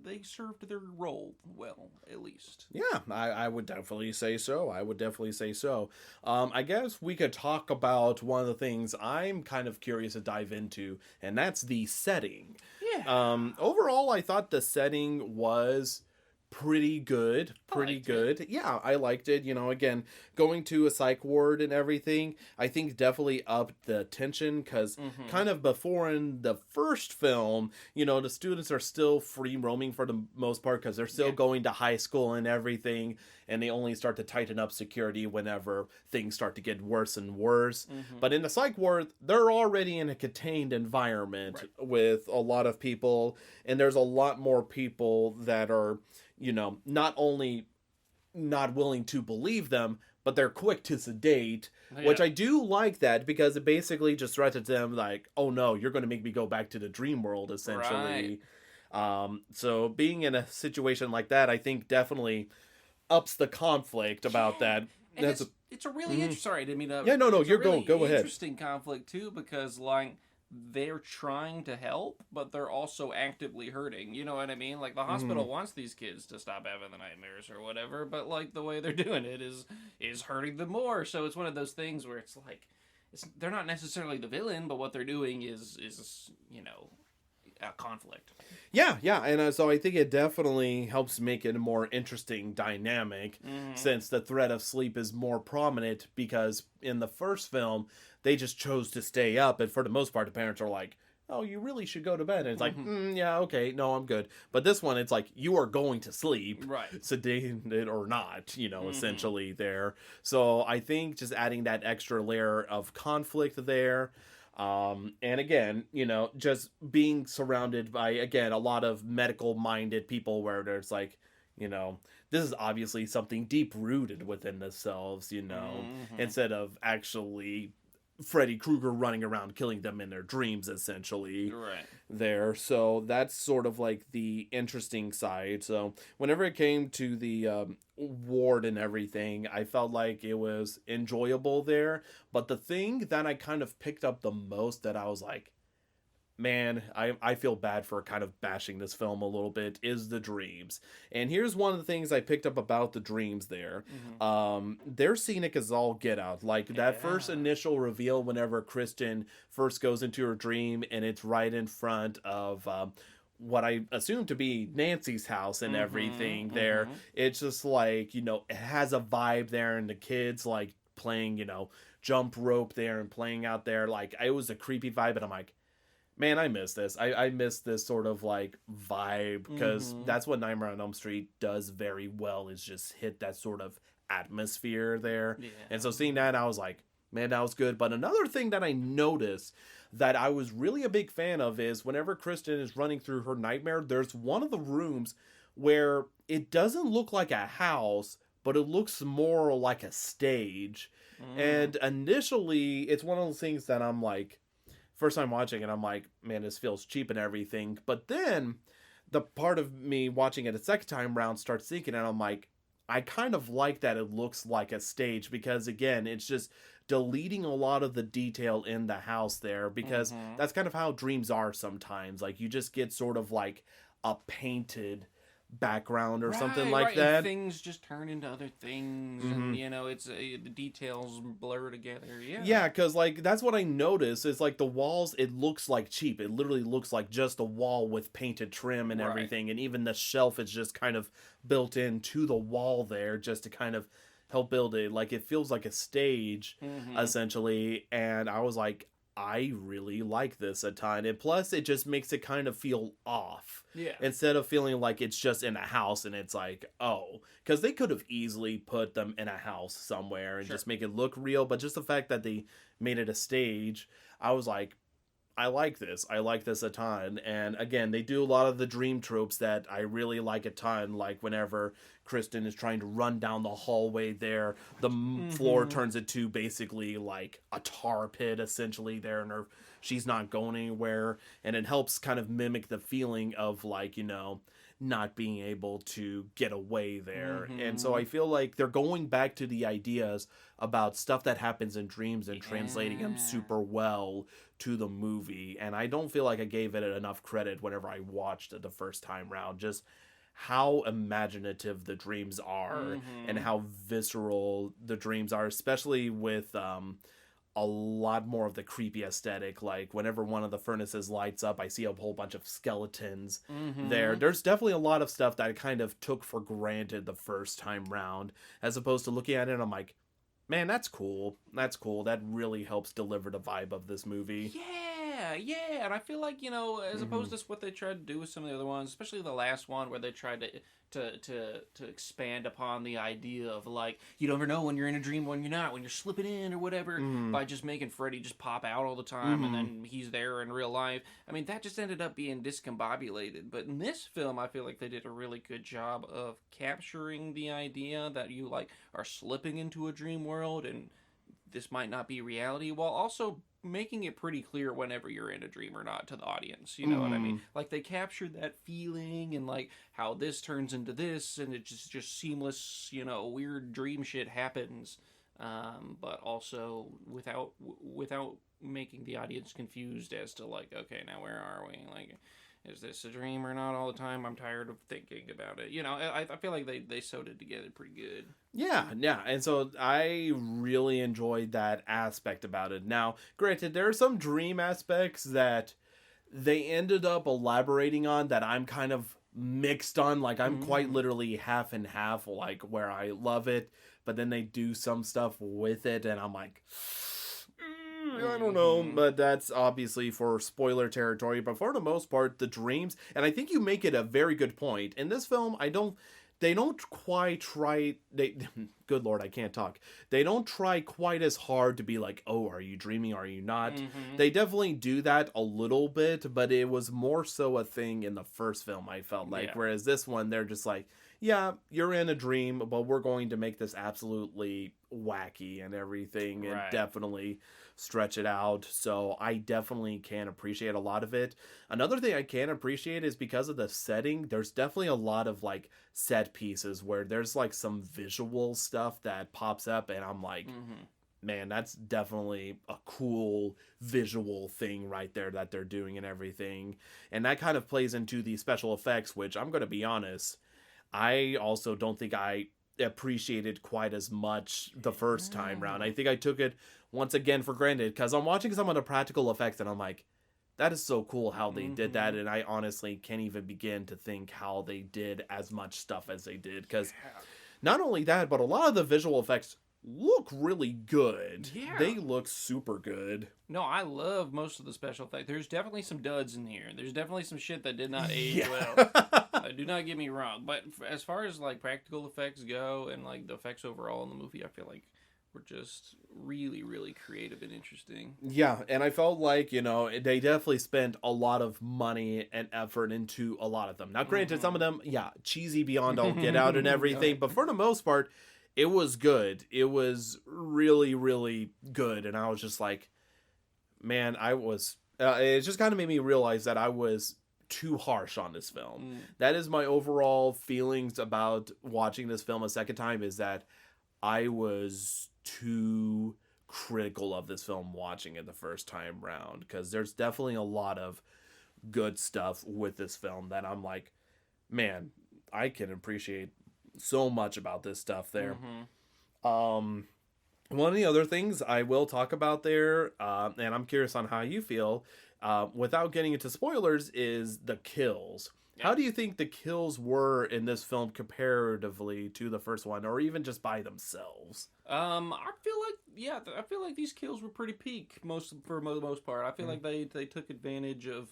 they served their role well, at least. Yeah, I would definitely say so. I guess we could talk about one of the things I'm kind of curious to dive into, and that's the setting. Yeah. Overall, I thought the setting was pretty good. Yeah, I liked it. Again, going to a psych ward and everything, I think definitely upped the tension, because kind of before in the first film, the students are still free roaming for the most part, because they're still going to high school and everything, and they only start to tighten up security whenever things start to get worse and worse. But in the psych ward, they're already in a contained environment with a lot of people, and there's a lot more people that are not only not willing to believe them, but they're quick to sedate, which I do like that, because it basically just threatens them like, oh no, you're going to make me go back to the dream world, essentially. So being in a situation like that, I think definitely ups the conflict about that. And it's a really sorry, I didn't mean to. Yeah, no, it's you're a really go ahead. Interesting conflict too, because like they're trying to help, but they're also actively hurting. You know what I mean? Like the hospital wants these kids to stop having the nightmares or whatever, but like the way they're doing it is hurting them more. So it's one of those things where it's like they're not necessarily the villain, but what they're doing is a conflict. Yeah, and so I think it definitely helps make it a more interesting dynamic, since the threat of sleep is more prominent, because in the first film, they just chose to stay up, and for the most part, the parents are like, oh, you really should go to bed, and it's like, yeah, okay, no, I'm good. But this one, it's like, you are going to sleep, right, sedated or not, essentially there. So I think just adding that extra layer of conflict there, and again, just being surrounded by, again, a lot of medical-minded people, where there's like, this is obviously something deep-rooted within themselves, instead of actually Freddy Krueger running around killing them in their dreams, essentially. Right. There. So that's sort of like the interesting side. So whenever it came to the ward and everything, I felt like it was enjoyable there. But the thing that I kind of picked up the most, that I was like, man, I feel bad for kind of bashing this film a little bit, is the dreams. And here's one of the things I picked up about the dreams there. They're scenic as all get out. Like that first initial reveal whenever Kristen first goes into her dream, and it's right in front of what I assume to be Nancy's house and everything there. It's just like, it has a vibe there, and the kids like playing, jump rope there and playing out there. Like it was a creepy vibe, and I'm like, man, I miss this. I miss this sort of like vibe, because that's what Nightmare on Elm Street does very well, is just hit that sort of atmosphere there. Yeah. And so seeing that, I was like, man, that was good. But another thing that I noticed that I was really a big fan of is whenever Kristen is running through her nightmare, there's one of the rooms where it doesn't look like a house, but it looks more like a stage. And initially, it's one of those things that I'm like, first time watching it, I'm like, man, this feels cheap and everything. But then the part of me watching it a second time round starts thinking, and I'm like, I kind of like that it looks like a stage, because again, it's just deleting a lot of the detail in the house there, because that's kind of how dreams are sometimes. Like you just get sort of like a painted background or something like that. And things just turn into other things, and it's the details blur together. Yeah, because like that's what I noticed is like the walls, it looks like cheap. It literally looks like just a wall with painted trim and everything, and even the shelf is just kind of built into the wall there, just to kind of help build it. Like it feels like a stage, essentially. And I was like, I really like this a ton. And plus, it just makes it kind of feel off. Yeah. Instead of feeling like it's just in a house and it's like, oh. Because they could have easily put them in a house somewhere and just make it look real. But just the fact that they made it a stage, I was like, I like this. I like this a ton. And again, they do a lot of the dream tropes that I really like a ton. Like whenever Kristen is trying to run down the hallway there, the floor turns into basically like a tar pit essentially there, and she's not going anywhere. And it helps kind of mimic the feeling of like, not being able to get away there. And so I feel like they're going back to the ideas about stuff that happens in dreams and translating them super well to the movie. And I don't feel like I gave it enough credit whenever I watched it the first time round. Just how imaginative the dreams are and how visceral the dreams are, especially with a lot more of the creepy aesthetic. Like whenever one of the furnaces lights up, I see a whole bunch of skeletons there. There's definitely a lot of stuff that I kind of took for granted the first time round, as opposed to looking at it and I'm like, man, that's cool. That's cool. That really helps deliver the vibe of this movie. Yeah, and I feel like, you know, as opposed to what they tried to do with some of the other ones, especially the last one where they tried to expand upon the idea of, like, you never know when you're in a dream, when you're not, when you're slipping in or whatever, by just making Freddy just pop out all the time and then he's there in real life. I mean, that just ended up being discombobulated. But in this film, I feel like they did a really good job of capturing the idea that you, like, are slipping into a dream world and this might not be reality, while also making it pretty clear whenever you're in a dream or not to the audience. You know what I mean? Like, they captured that feeling and, like, how this turns into this, and it's just seamless, you know, weird dream shit happens, but also without making the audience confused as to, like, okay, now where are we? Like, is this a dream or not all the time? I'm tired of thinking about it. You know, I feel like they sewed it together pretty good. Yeah. And so I really enjoyed that aspect about it. Now, granted, there are some dream aspects that they ended up elaborating on that I'm kind of mixed on. Like, I'm quite literally half and half, like, where I love it, but then they do some stuff with it, and I'm like, I don't know, but that's obviously for spoiler territory. But for the most part, the dreams, and I think you make it a very good point. In this film, they don't quite try, good Lord, I can't talk. They don't try quite as hard to be like, oh, are you dreaming? Are you not? They definitely do that a little bit, but it was more so a thing in the first film, I felt like. Whereas this one, they're just like, yeah, you're in a dream, but we're going to make this absolutely wacky and everything, and definitely stretch it out. So I definitely can appreciate a lot of it. Another thing I can appreciate is because of the setting, there's definitely a lot of, like, set pieces where there's, like, some visual stuff that pops up, and I'm like, man, that's definitely a cool visual thing right there that they're doing and everything. And that kind of plays into the special effects, which I'm going to be honest, I also don't think I appreciated quite as much the first time round. I think I took it once again for granted because I'm watching some of the practical effects and I'm like, that is so cool how they did that, and I honestly can't even begin to think how they did as much stuff as they did, because not only that, but a lot of the visual effects look really good. They look super good. No, I love most of the special effects. There's definitely some duds in here. There's definitely some shit that did not age well. Do not get me wrong. But as far as, like, practical effects go and, like, the effects overall in the movie, I feel like were just really, really creative and interesting. Yeah, and I felt like, you know, they definitely spent a lot of money and effort into a lot of them. Now, granted, some of them, cheesy beyond all get out and everything, but for the most part, it was good. It was really, really good, and I was just like, man, it just kind of made me realize that I was too harsh on this film. That is my overall feelings about watching this film a second time, is that I was too critical of this film watching it the first time round, because there's definitely a lot of good stuff with this film that I'm like, man, I can appreciate so much about this stuff there. One of the other things I will talk about there, and I'm curious on how you feel, without getting into spoilers, is the kills. How do you think the kills were in this film comparatively to the first one, or even just by themselves? I feel like these kills were pretty peak for the most part. I feel like they took advantage of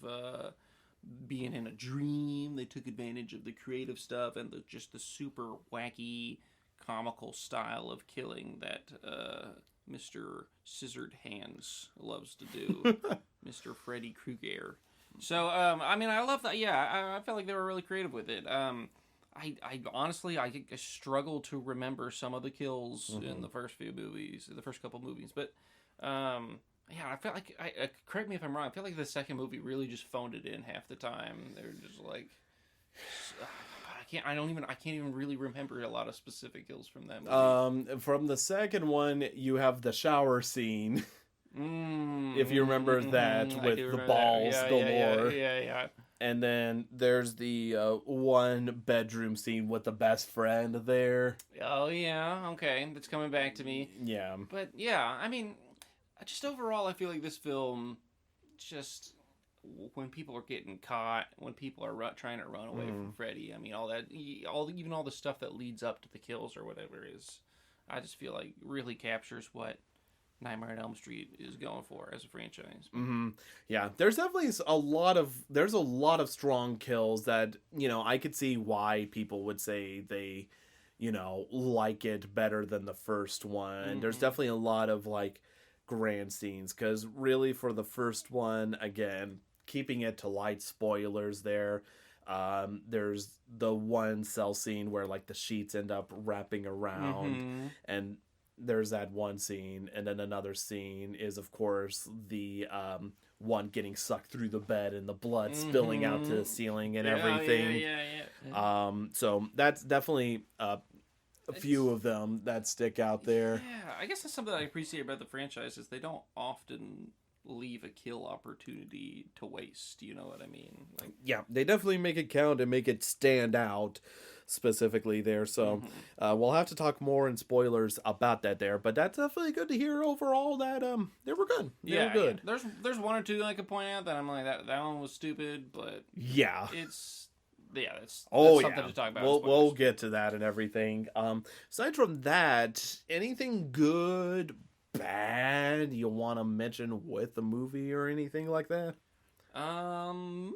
being in a dream. They took advantage of the creative stuff and just the super wacky, comical style of killing that Mr. Scissored Hands loves to do, Mr. Freddy Krueger. So, I mean, I love that. Yeah, I felt like they were really creative with it. I honestly, I struggle to remember some of the kills in the first couple movies. But, I felt like, correct me if I'm wrong, I feel like the second movie really just phoned it in half the time. They're just like, I can't even really remember a lot of specific kills from that movie. From the second one, you have the shower scene. If you remember that, with the balls galore. Yeah. And then there's the one bedroom scene with the best friend there. Oh, yeah. Okay. That's coming back to me. Yeah. But, yeah, I mean, just overall, I feel like this film just when people are getting caught, when people are trying to run away from Freddy, I mean, all that, even all the stuff that leads up to the kills or whatever is, I just feel like really captures what Nightmare on Elm Street is going for as a franchise. Mm-hmm. Yeah, there's definitely a lot of strong kills that, you know, I could see why people would say they, you know, like it better than the first one. Mm-hmm. There's definitely a lot of like grand scenes, because really for the first one, again, keeping it to light spoilers there, there's the one cell scene where like the sheets end up wrapping around, and there's that one scene, and then another scene is of course the one getting sucked through the bed and the blood spilling out to the ceiling and everything. So that's definitely a few of them that stick out there. Yeah, I guess that's something I appreciate about the franchise is they don't often leave a kill opportunity to waste. You know what I mean? Like, yeah, they definitely make it count and make it stand out specifically there. So we'll have to talk more in spoilers about that there. But that's definitely good to hear overall that they were good. They were good. Yeah. There's one or two I could point out that I'm like that one was stupid, but yeah, it's. Yeah, that's something to talk about. We'll get to that and everything. Aside from that, anything good, bad you want to mention with the movie or anything like that? No.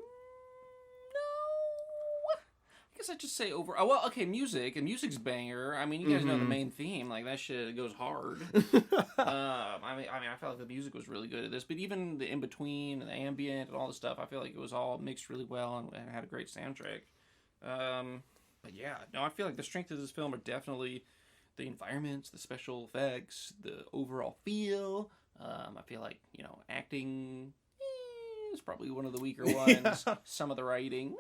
I guess I'd just say well, okay, music's banger. I mean, you guys know the main theme, like that shit goes hard. I mean, I felt like the music was really good at this, but even the in between and the ambient and all the stuff, I feel like it was all mixed really well and had a great soundtrack. But yeah, no, I feel like the strength of this film are definitely the environments, the special effects, the overall feel. I feel like, you know, acting is probably one of the weaker ones. Some of the writing,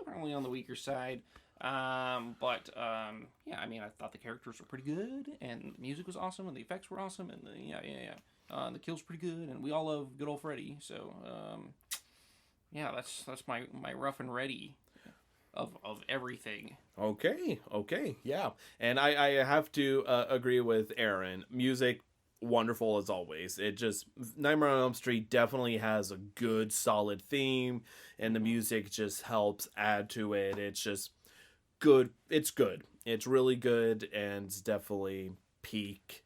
probably on the weaker side. Yeah, I mean, I thought the characters were pretty good, and the music was awesome, and the effects were awesome, and the kills pretty good, and we all love good old Freddy. So, yeah, that's my rough and ready of everything. Okay, yeah. And I have to agree with Aaron. Music, wonderful as always. It just, Nightmare on Elm Street definitely has a good, solid theme, and the music just helps add to it. It's just good. It's good. It's really good, and it's definitely peak.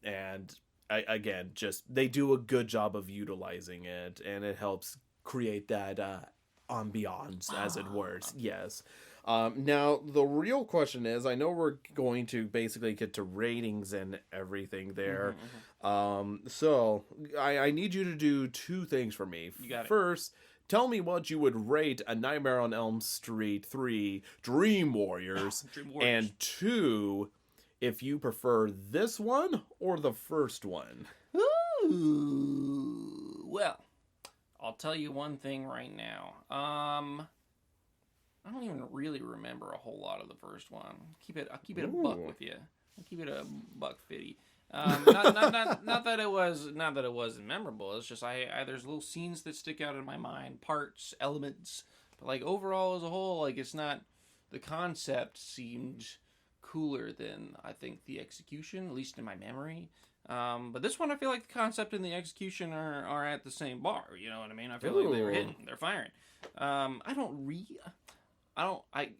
And again, just, they do a good job of utilizing it, and it helps create that ambiance, as it were. Yes. Now, the real question is, I know we're going to basically get to ratings and everything there. So, I need you to do two things for me. You got it. First, tell me what you would rate A Nightmare on Elm Street 3 Dream Warriors. Dream Warriors. And two, if you prefer this one or the first one. Ooh. Well, I'll tell you one thing right now. I don't even really remember a whole lot of the first one. I'll keep it a buck with you. I'll keep it a $1.50. Not that it wasn't memorable. It's just there's little scenes that stick out in my mind, parts, elements. But like overall as a whole, like it's not. The concept seemed cooler than I think the execution, at least in my memory. But this one, I feel like the concept and the execution are at the same bar. You know what I mean? I feel like they were hitting, they're firing. I don't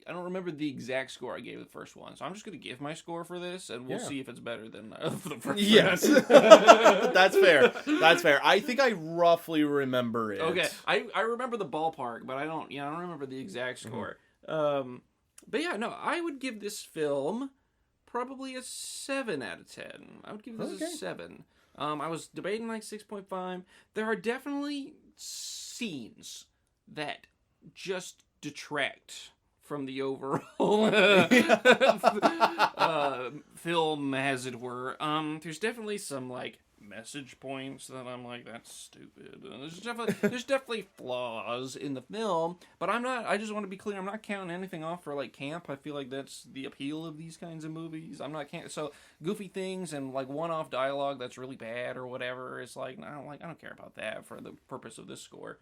remember the exact score I gave the first one, so I'm just gonna give my score for this, and we'll see if it's better than the first. Yes, that's fair. That's fair. I think I roughly remember it. Okay, I remember the ballpark, but I don't remember the exact score. But yeah, no, I would give this film probably a 7 out of 10. I would give this a 7. I was debating like 6.5. There are definitely scenes that just detract from the overall film, as it were. There's definitely some like message points that I'm like, that's stupid. There's definitely flaws in the film, but I just want to be clear, I'm not counting anything off for like camp. I feel like that's the appeal of these kinds of movies. I'm not so goofy things and like one-off dialogue that's really bad or whatever. It's like I don't care about that for the purpose of this score.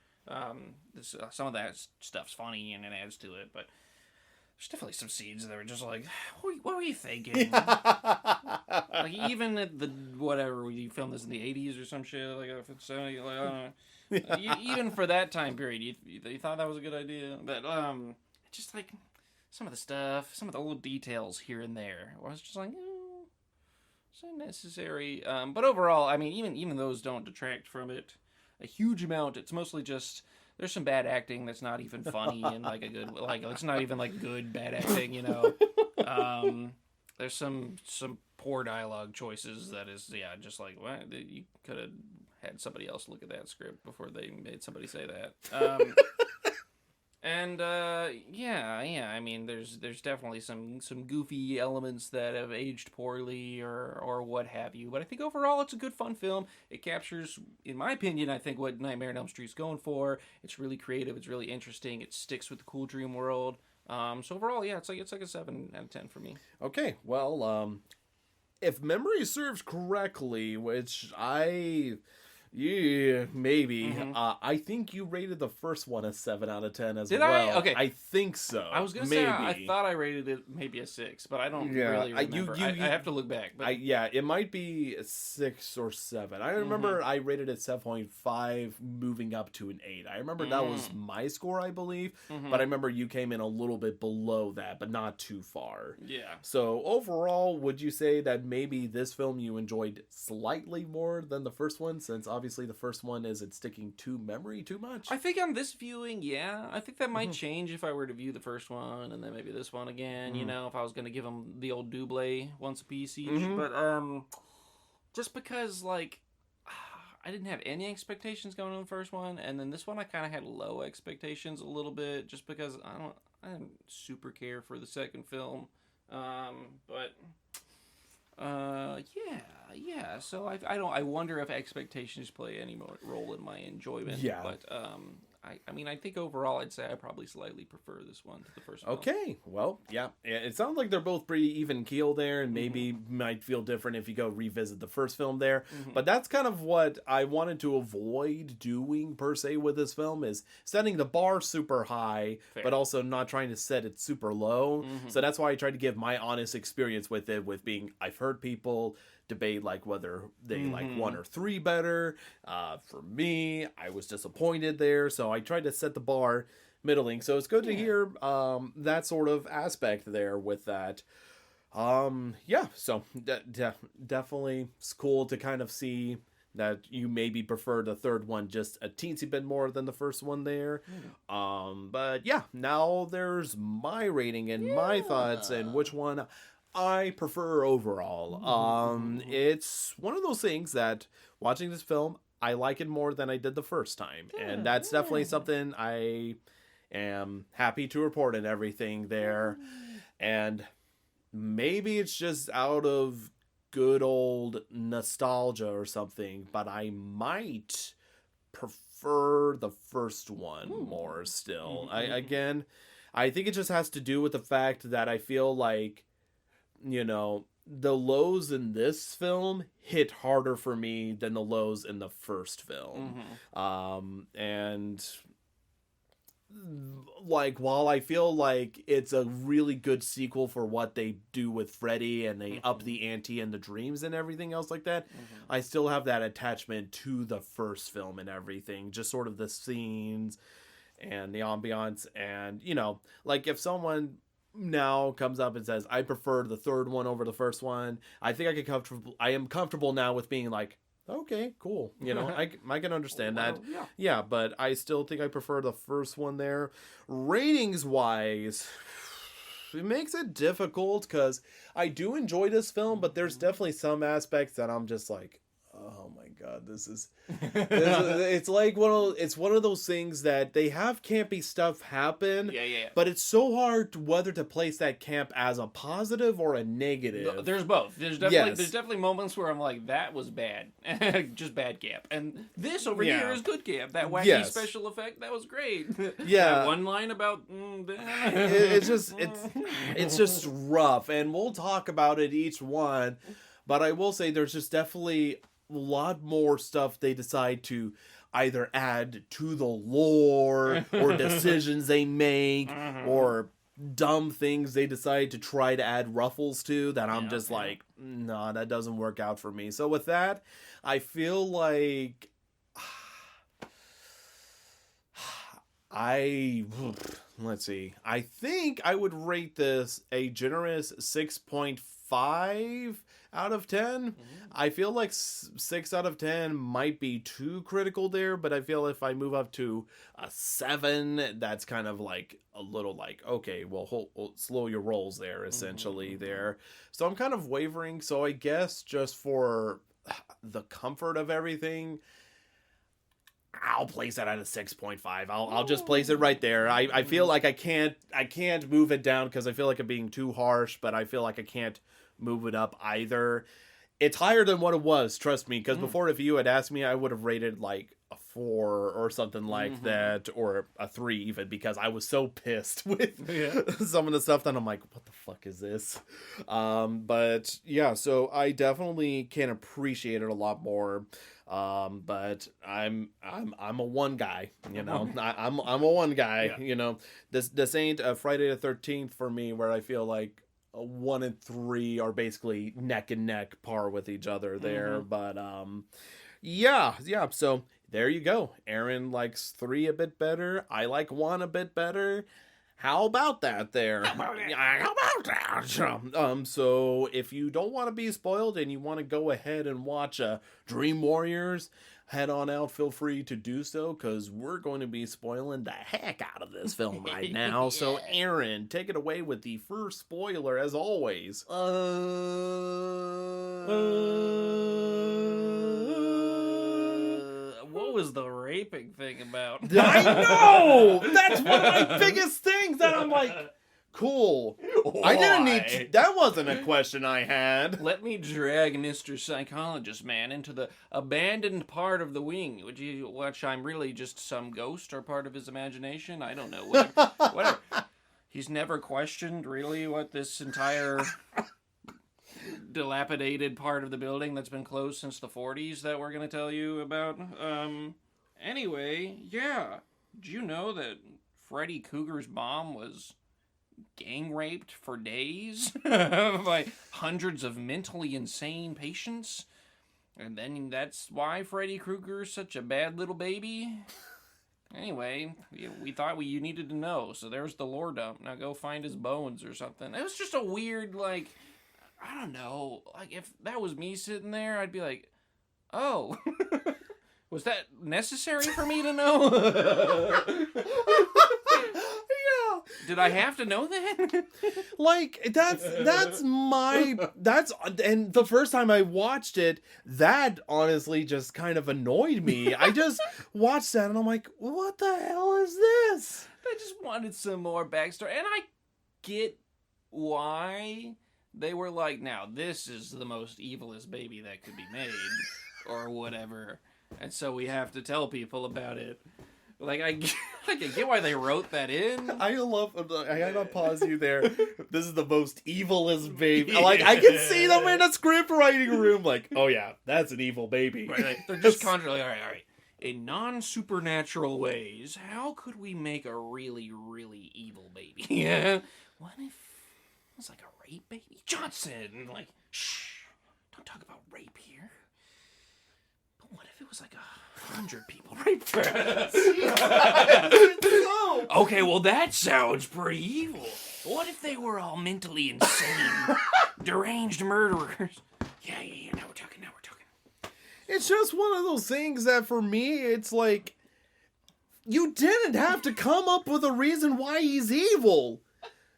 Some of that stuff's funny and it adds to it, but there's definitely some scenes that were just like, what were you thinking? Like, even at the, whatever, we filmed this in the 80s or some shit, like, 70, like, I don't know. Even for that time period, you thought that was a good idea? But, just, like, some of the stuff, some of the little details here and there, I was just like, it's unnecessary. But overall, I mean, even those don't detract from it a huge amount. It's mostly just... There's some bad acting that's not even funny and like a good, like, it's not even like good bad acting, you know. There's some poor dialogue choices that is, yeah, just like, what? You could have had somebody else look at that script before they made somebody say that. And yeah, I mean, there's definitely some goofy elements that have aged poorly or what have you. But I think overall it's a good, fun film. It captures, in my opinion, I think what Nightmare on Elm Street's going for. It's really creative. It's really interesting. It sticks with the cool dream world. So overall, yeah, it's like a 7 out of 10 for me. Okay, well, if memory serves correctly, which yeah, maybe. I think you rated the first one a 7 out of 10 as well. Did I? Okay. I think so. I was going to say, I thought I rated it maybe a 6, but I don't really remember. I have to look back. But... yeah, it might be a 6 or 7. I remember I rated it 7.5 moving up to an 8. I remember that was my score, I believe. But I remember you came in a little bit below that, but not too far. Yeah. So overall, would you say that maybe this film you enjoyed slightly more than the first one, since obviously the first one isn't sticking to memory too much? I think on this viewing, yeah. I think that might change if I were to view the first one and then maybe this one again, you know, if I was going to give them the old double once a piece each. But just because, like, I didn't have any expectations going on the first one, and then this one I kind of had low expectations a little bit just because I didn't super care for the second film. But... yeah. So I wonder if expectations play any more role in my enjoyment. Yeah. But I mean, I think overall, I'd say I probably slightly prefer this one to the first one. Okay, well, yeah. It sounds like they're both pretty even keel there, and maybe might feel different if you go revisit the first film there. But that's kind of what I wanted to avoid doing, per se, with this film, is setting the bar super high, but also not trying to set it super low. So that's why I tried to give my honest experience with it, with being, I've heard people debate like whether they like 1 or 3 better. For me, I was disappointed there, so I tried to set the bar middling. So it's good to hear that sort of aspect there with that. Yeah, so definitely it's cool to kind of see that you maybe prefer the third one just a teensy bit more than the first one there. But yeah, now there's my rating and my thoughts and which one I prefer overall. It's one of those things that watching this film, I like it more than I did the first time. And that's definitely something I am happy to report and everything there. And maybe it's just out of good old nostalgia or something, but I might prefer the first one more still. I think it just has to do with the fact that I feel like, you know, the lows in this film hit harder for me than the lows in the first film. And like, while I feel like it's a really good sequel for what they do with Freddy and they up the ante and the dreams and everything else like that, I still have that attachment to the first film and everything, just sort of the scenes and the ambiance. And, you know, like if someone now comes up and says, I prefer the third one over the first one, I think I am comfortable now with being like, okay, cool. You know, I can understand that. Yeah, but I still think I prefer the first one there. Ratings wise, it makes it difficult because I do enjoy this film, but there's definitely some aspects that I'm just like, oh my god, this is it's like it's one of those things that they have campy stuff happen, but it's so hard whether to place that camp as a positive or a negative. There's both. There's definitely moments where I'm like, that was bad, just bad camp, and this over here is good camp. That wacky special effect, that was great. That one line about it's just rough, and we'll talk about it each one, but I will say there's just definitely a lot more stuff they decide to either add to the lore or decisions they make or dumb things they decide to try to add ruffles to that I'm just yeah. like, no, that doesn't work out for me. So with that, I feel like let's see. I think I would rate this a generous 6.5 out of 10. I feel like 6 out of 10 might be too critical there, but I feel if I move up to a 7, that's kind of like a little like, okay, well, slow your rolls there, essentially there. So I'm kind of wavering. So I guess just for the comfort of everything, I'll place that at a 6.5. I'll just place it right there. I feel like I can't move it down because I feel like I'm being too harsh, but I feel like I can't move it up either. It's higher than what it was, trust me, because before, if you had asked me, I would have rated like a 4 or something like that, or a 3 even, because I was so pissed with some of the stuff that I'm like, what the fuck is this? But yeah, so I definitely can appreciate it a lot more. But I'm a one guy, you know. I'm a one guy, you know. This ain't a Friday the 13th for me, where I feel like 1 and 3 are basically neck and neck, par with each other there. But yeah. So there you go. Aaron likes 3 a bit better. I like 1 a bit better. How about that there? How about that? So if you don't want to be spoiled and you want to go ahead and watch Dream Warriors, head on out. Feel free to do so, because we're going to be spoiling the heck out of this film right now. So Aaron, take it away with the first spoiler, as always. What was the raping thing about? I know! That's one of my biggest things that I'm like, cool. I didn't need to, that wasn't a question I had. Let me drag Mr. Psychologist Man into the abandoned part of the wing, which I'm really just some ghost or part of his imagination. I don't know. Whatever. He's never questioned really what this entire dilapidated part of the building that's been closed since the 40s that we're going to tell you about. Anyway, yeah. Did you know that Freddy Krueger's mom was gang raped for days by hundreds of mentally insane patients? And then that's why Freddy Krueger's such a bad little baby? Anyway, we thought you needed to know, so there's the lore dump. Now go find his bones or something. It was just a weird, like, I don't know. Like, if that was me sitting there, I'd be like, oh, was that necessary for me to know? Yeah. Did I have to know that? Like, and the first time I watched it, that honestly just kind of annoyed me. I just watched that and I'm like, what the hell is this? I just wanted some more backstory. And I get why they were like, now, this is the most evilest baby that could be made, or whatever. And so we have to tell people about it. Like, I get why they wrote that in. I gotta pause you there. This is the most evilest baby. Like, I can see them in a script writing room, like, oh yeah, that's an evil baby. Right, like, they're just constantly, all right. In non-supernatural ways, how could we make a really, really evil baby? Yeah. What if it was like a rape baby? Johnson! Like, shh, don't talk about rape here. But what if it was like 100 people raped her? Okay, well that sounds pretty evil. What if they were all mentally insane, deranged murderers? Yeah, now we're talking. It's just one of those things that for me, it's like, you didn't have to come up with a reason why he's evil.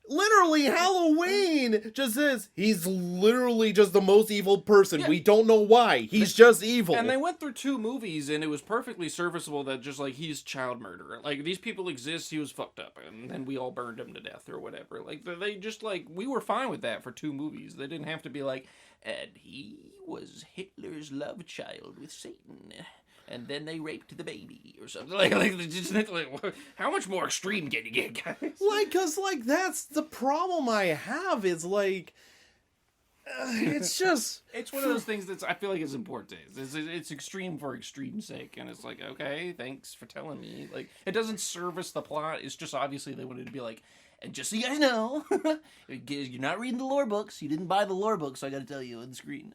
Literally, Halloween just says he's literally just the most evil person. Yeah. We don't know why. He's just evil. And they went through 2 movies, and it was perfectly serviceable that just, like, he's child murderer. Like, these people exist, he was fucked up, and then we all burned him to death or whatever. Like, they just, like, we were fine with that for 2 movies. They didn't have to be like, and he was Hitler's love child with Satan, and then they raped the baby or something. Like how much more extreme can you get, guys? Like, cause like that's the problem I have is like, it's just... It's one of those things that's, I feel like it's important. It's extreme for extreme's sake, and it's like, okay, thanks for telling me. Like, it doesn't service the plot. It's just obviously they wanted to be like, and just so you guys know, you're not reading the lore books. You didn't buy the lore books, so I got to tell you on the screen.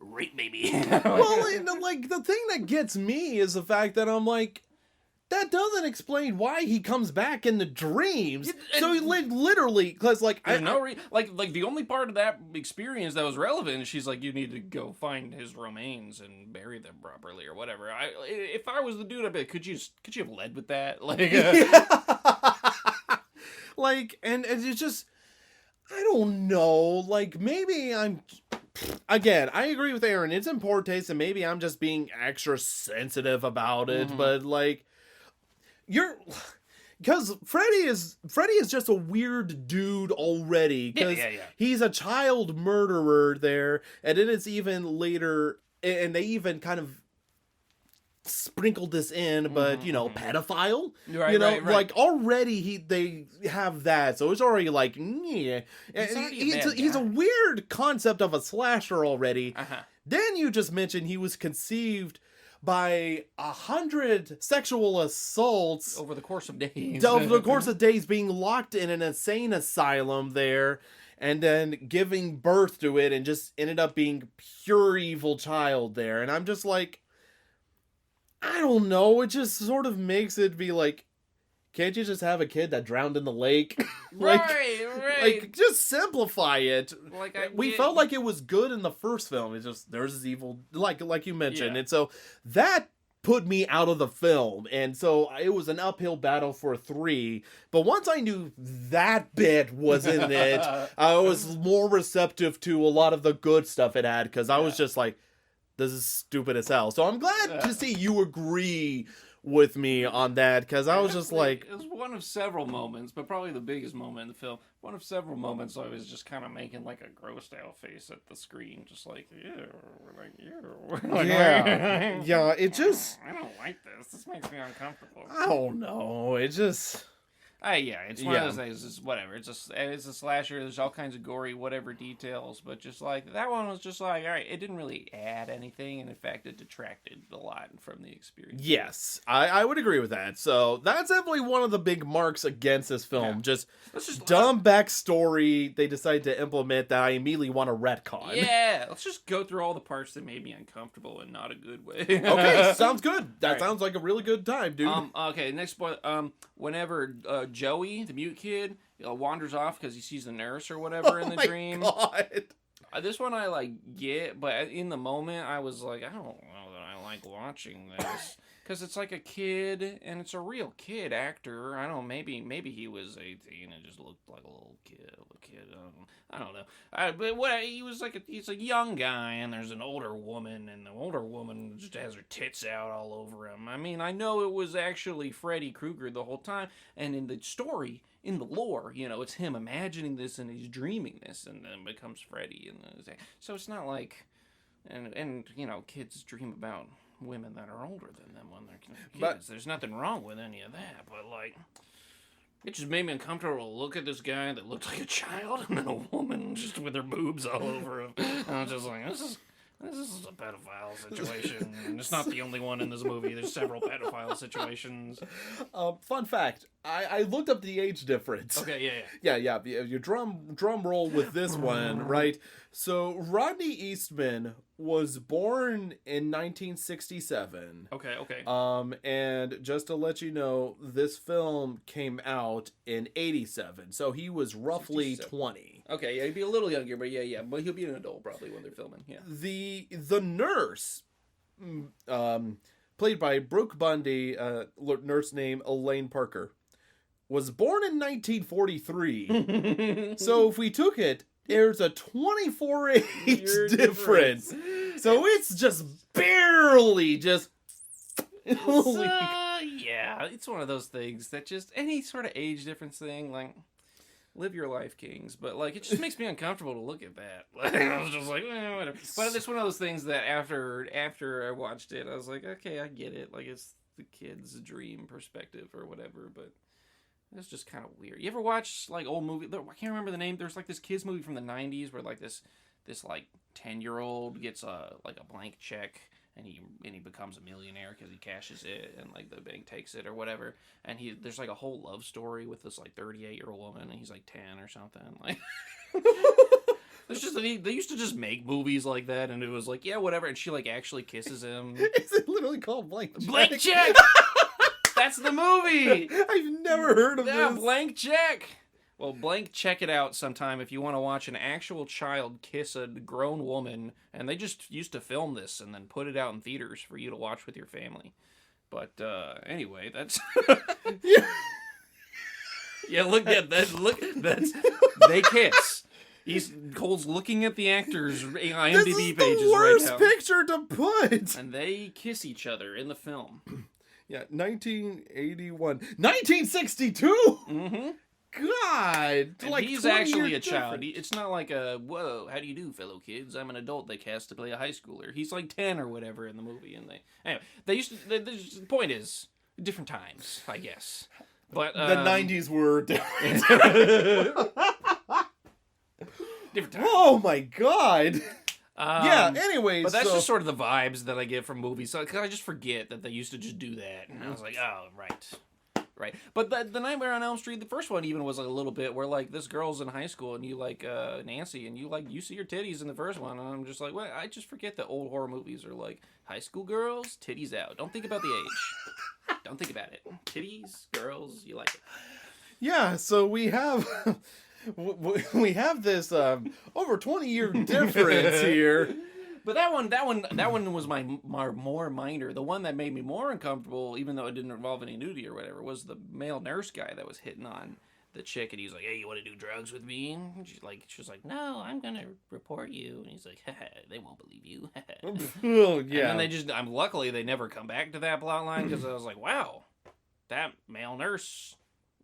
Rape baby. Well, like, the thing that gets me is the fact that I'm like, that doesn't explain why he comes back in the dreams. So he literally, because like, like the only part of that experience that was relevant, she's like, you need to go find his remains and bury them properly or whatever. If I was the dude, I'd be like, could you have led with that? Like, like, and it's just, I don't know. Like, maybe I'm. Again, I agree with Aaron. It's in poor taste, and maybe I'm just being extra sensitive about it. But like, because Freddy is just a weird dude already. Because he's a child murderer there, and then it's even later, and they even kind of sprinkled this in, but pedophile, right. Like already they have that, so it's already like, yeah. He's a weird concept of a slasher already. Then you just mentioned he was conceived by 100 sexual assaults over the course of days. Being locked in an insane asylum there, and then giving birth to it, and just ended up being pure evil child there. And I'm just like, I don't know. It just sort of makes it be like, can't you just have a kid that drowned in the lake? Right. Like, just simplify it. Like, we felt like it was good in the first film. It's just, there's this evil, like you mentioned. Yeah. And so that put me out of the film. And so it was an uphill battle for 3. But once I knew that bit was in it, I was more receptive to a lot of the good stuff it had. Because I was just like, this is stupid as hell. So I'm glad to see you agree with me on that, because I was just like... It was one of several moments, but probably the biggest moment in the film. One of several moments I was just kind of making like a grossed out face at the screen, just like, ew, like, ew. Like, yeah, it just... I don't like this. This makes me uncomfortable. I don't know. It just... It's one of those things. It's whatever. It's a slasher. There's all kinds of gory, whatever details, but just like that one was just like, all right, it didn't really add anything, and in fact, it detracted a lot from the experience. Yes, I would agree with that. So that's definitely one of the big marks against this film. Yeah. Just dumb backstory they decided to implement that I immediately want to retcon. Yeah, let's just go through all the parts that made me uncomfortable in not a good way. Okay, sounds good. That sounds like a really good time, dude. Okay, next point. Whenever Joey, the mute kid, wanders off because he sees the nurse or whatever in the dream. God. This one I get, but in the moment I was like, I don't know that I like watching this. Because it's like a kid, and it's a real kid actor. I don't know, maybe he was 18 and just looked like a little kid. I don't know. But he's a young guy, and there's an older woman, and the older woman just has her tits out all over him. I mean, I know it was actually Freddy Krueger the whole time, and in the story, in the lore, it's him imagining this, and he's dreaming this, and then becomes Freddy. So it's not like, and kids dream about women that are older than them when they're kids. But there's nothing wrong with any of that, but like, it just made me uncomfortable to look at this guy that looked like a child, and then a woman just with her boobs all over him. And I was just like, this is a pedophile situation, and it's not the only one in this movie. There's several pedophile situations. Fun fact: I looked up the age difference. Okay, yeah. Your drum roll with this one, right? So Rodney Eastman was born in 1967. Okay. And just to let you know, this film came out in 87, so he was roughly 20. Okay, yeah, he'd be a little younger, but yeah, but he'll be an adult probably when they're filming. Yeah. The nurse, played by Brooke Bundy, nurse named Elaine Parker, was born in 1943. So if we took it, there's a 24 age difference. So it's just barely just... Yeah, it's one of those things that just, any sort of age difference thing, like, live your life, kings. But, like, it just makes me uncomfortable to look at that. Like, I was just like, whatever. But it's one of those things that after I watched it, I was like, okay, I get it. Like, it's the kid's dream perspective or whatever, but... It's just kind of weird. You ever watch, like, old movie? I can't remember the name. There's, like, this kids movie from the 90s where, like, this this like 10-year-old gets a blank check. And he becomes a millionaire because he cashes it, and like the bank takes it or whatever. And there's like a whole love story with this like 38-year-old woman, and he's like 10 or something. Like, there's just they used to just make movies like that, and it was like, yeah, whatever. And she like actually kisses him. Is it literally called Blank Check? Blank Check. That's the movie. I've never heard of Yeah, this. Blank Check. Well, check it out sometime if you want to watch an actual child kiss a grown woman. And they just used to film this and then put it out in theaters for you to watch with your family. But anyway, that's... Yeah. Yeah, look at that. Look, that's... They kiss. Cole's looking at the actors' IMDb pages right now. This is the worst picture to put. And they kiss each other in the film. Yeah, 1981. 1962? Mm-hmm. God! And like he's 20 actually a years child. different. It's not like a, whoa, how do you do, fellow kids? I'm an adult they cast to play a high schooler. He's like 10 or whatever in the movie. And they used to, the point is, different times, I guess. But the 90s were different. different times. Oh my God! Yeah, anyways. But that's just sort of the vibes that I get from movies. So, 'cause I just forget that they used to just do that. And I was like, oh, right. Right. But the Nightmare on Elm Street, the first one even was like a little bit where like this girl's in high school and you like Nancy and you see her titties in the first one. And I'm just like, well, I just forget that old horror movies are like high school girls, titties out. Don't think about the age. Don't think about it. Titties, girls, you like it. Yeah, so we have... we have this over 20-year difference here. But that one was my more minor. The one that made me more uncomfortable, even though it didn't involve any nudity or whatever, was the male nurse guy that was hitting on the chick, and he's like, "Hey, you want to do drugs with me?" And she was like, "No, I'm gonna report you." And he's like, "Haha, they won't believe you." Oh, yeah. And then luckily they never come back to that plot line because I was like, "Wow, that male nurse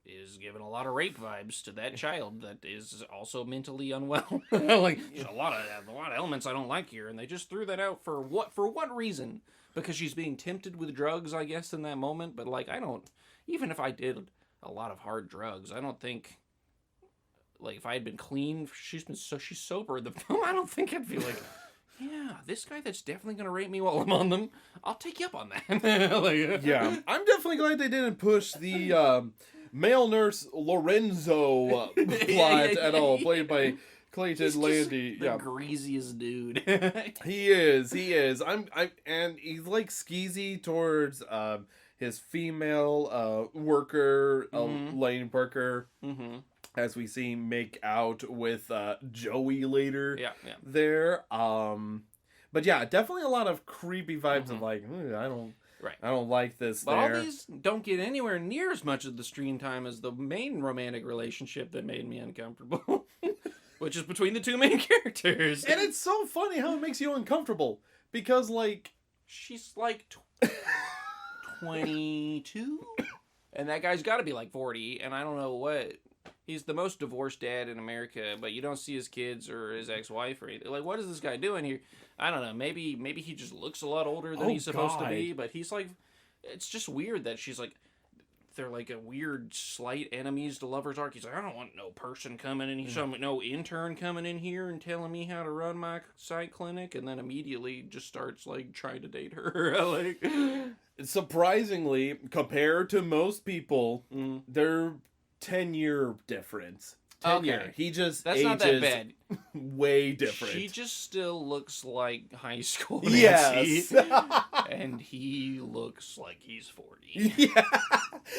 is giving a lot of rape vibes to that child that is also mentally unwell." Like, there's a lot of elements I don't like here, and they just threw that out for what reason? Because she's being tempted with drugs, I guess, in that moment. But like, even if I did a lot of hard drugs, I don't think, like, if I had been clean, she's sober in the film, I don't think I'd be like, yeah, this guy that's definitely gonna rape me while I'm on them, I'll take you up on that. Like, yeah, I'm definitely glad they didn't push the male nurse Lorenzo plot at all, played by Clayton Landy. The greasiest dude. He is. And he's like skeezy towards his female worker, Lane Parker, as we see him make out with Joey later. Yeah. There. But yeah, definitely a lot of creepy vibes of like, I don't like this. But all these don't get anywhere near as much of the screen time as the main romantic relationship that made me uncomfortable, which is between the two main characters. And it's so funny how it makes you uncomfortable because, like, she's like 22, and that guy's got to be like 40, and I don't know what. He's the most divorced dad in America, but you don't see his kids or his ex-wife or anything. Like, what is this guy doing here? I don't know. Maybe he just looks a lot older than he's supposed to be, but he's like, it's just weird that she's like, they're like a weird slight enemies to lovers arc. He's like, I don't want no person coming in here, no intern coming in here and telling me how to run my psych clinic, and then immediately just starts like trying to date her. Like, surprisingly, compared to most people, they're 10-year difference. 10-year. He just that's ages not that bad. Way different. She just still looks like high school Nancy. Yes. And he looks like he's 40. Yeah.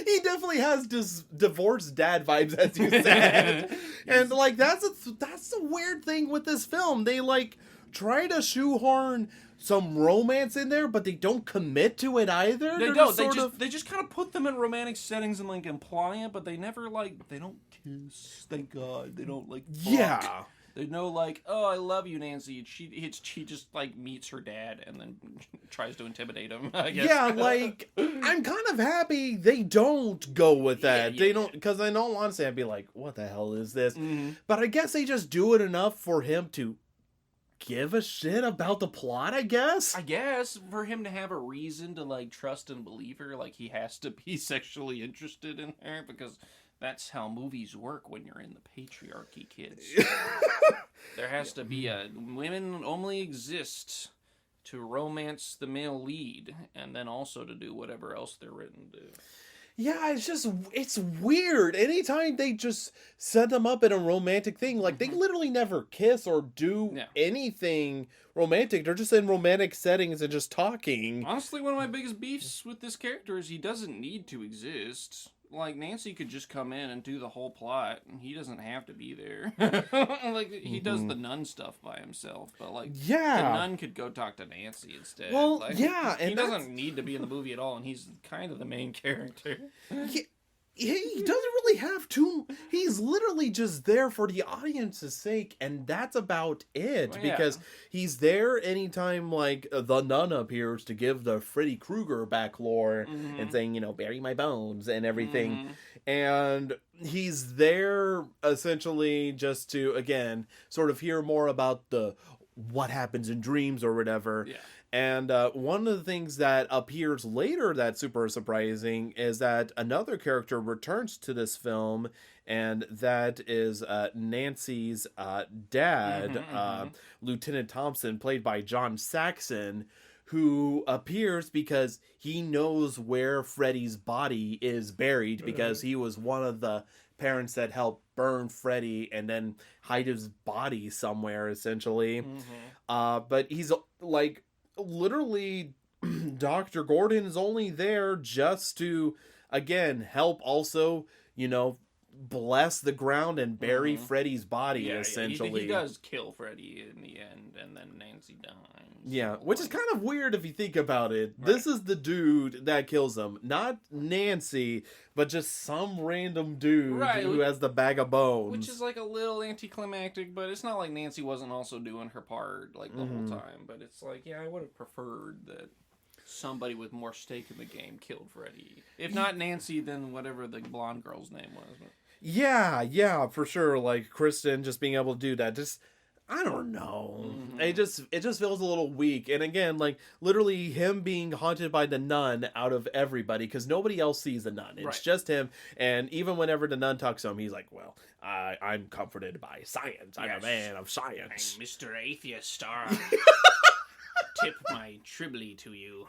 He definitely has divorced dad vibes, as you said. And like that's the weird thing with this film. They like try to shoehorn some romance in there, but they don't commit to it either. They don't. They just kind of put them in romantic settings and like imply it, but they never they don't kiss. Thank God. They don't like fuck. Yeah. They know like, oh, I love you, Nancy. She just like meets her dad and then tries to intimidate him, I guess. Yeah, like I'm kind of happy they don't go with that. They don't, because I know honestly I'd be like, what the hell is this? But I guess they just do it enough for him to give a shit about the plot, I guess. I guess for him to have a reason to like trust and believe her, like he has to be sexually interested in her, because that's how movies work when you're in the patriarchy, kids. There has to be women only exist to romance the male lead, and then also to do whatever else they're written to do. Yeah, it's weird. Anytime they just set them up in a romantic thing, like they literally never kiss or do anything romantic. They're just in romantic settings and just talking. Honestly, one of my biggest beefs with this character is he doesn't need to exist. Like, Nancy could just come in and do the whole plot, and he doesn't have to be there. Like, he does the nun stuff by himself, but, like, the nun could go talk to Nancy instead. Well, like, yeah, and he doesn't need to be in the movie at all, and he's kind of the main character. He doesn't really have to. He's literally just there for the audience's sake, and that's about it. Well, yeah. Because he's there anytime, like, the nun appears to give the Freddy Krueger back lore and saying, bury my bones and everything. And he's there essentially just to, again, sort of hear more about what happens in dreams or whatever. Yeah. And one of the things that appears later that's super surprising is that another character returns to this film, and that is Nancy's dad, Lieutenant Thompson, played by John Saxon, who appears because he knows where Freddy's body is buried, because he was one of the parents that helped burn Freddy and then hide his body somewhere, essentially. But he's like... literally, Dr. Gordon is only there just to, again, help also, bless the ground and bury Freddy's body, essentially. He does kill Freddy in the end, and then Nancy dies. Yeah, which is kind of weird if you think about it. Right. This is the dude that kills him. Not Nancy, but just some random dude who has the bag of bones. Which is like a little anticlimactic, but it's not like Nancy wasn't also doing her part like the whole time. But it's like, I would have preferred that somebody with more stake in the game killed Freddy. If not Nancy, then whatever the blonde girl's name was. Yeah, for sure. Like Kristen just being able to do that. Just, I don't know. It just feels a little weak. And again, like literally him being haunted by the nun out of everybody, because nobody else sees the nun. It's just him. And even whenever the nun talks to him, he's like, well, I'm comforted by science. I'm a man of science. I'm Mr. Atheist. Tip my tribly to you.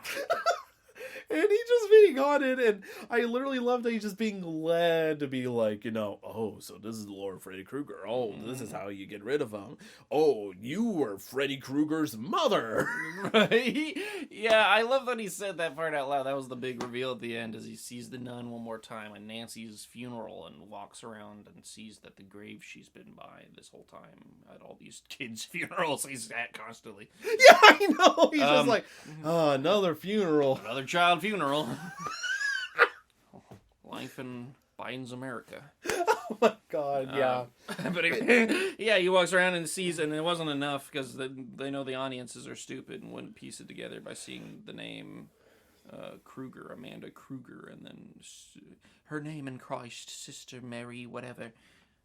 And he's just being haunted, and I literally love that he's just being led to be like, oh, so this is Lord Freddy Krueger. Oh, this is how you get rid of him. Oh, you were Freddy Krueger's mother. Right? Yeah, I love that he said that part out loud. That was the big reveal at the end, as he sees the nun one more time at Nancy's funeral and walks around and sees that the grave she's been by this whole time at all these kids' funerals he's at constantly. Yeah, I know. He's just like, another funeral. Another child funeral. Life in Biden's America. Oh my god, yeah. But he walks around and sees, and it wasn't enough because they know the audiences are stupid and wouldn't piece it together by seeing the name Krueger, Amanda Krueger, and then her name in Christ, Sister Mary, whatever.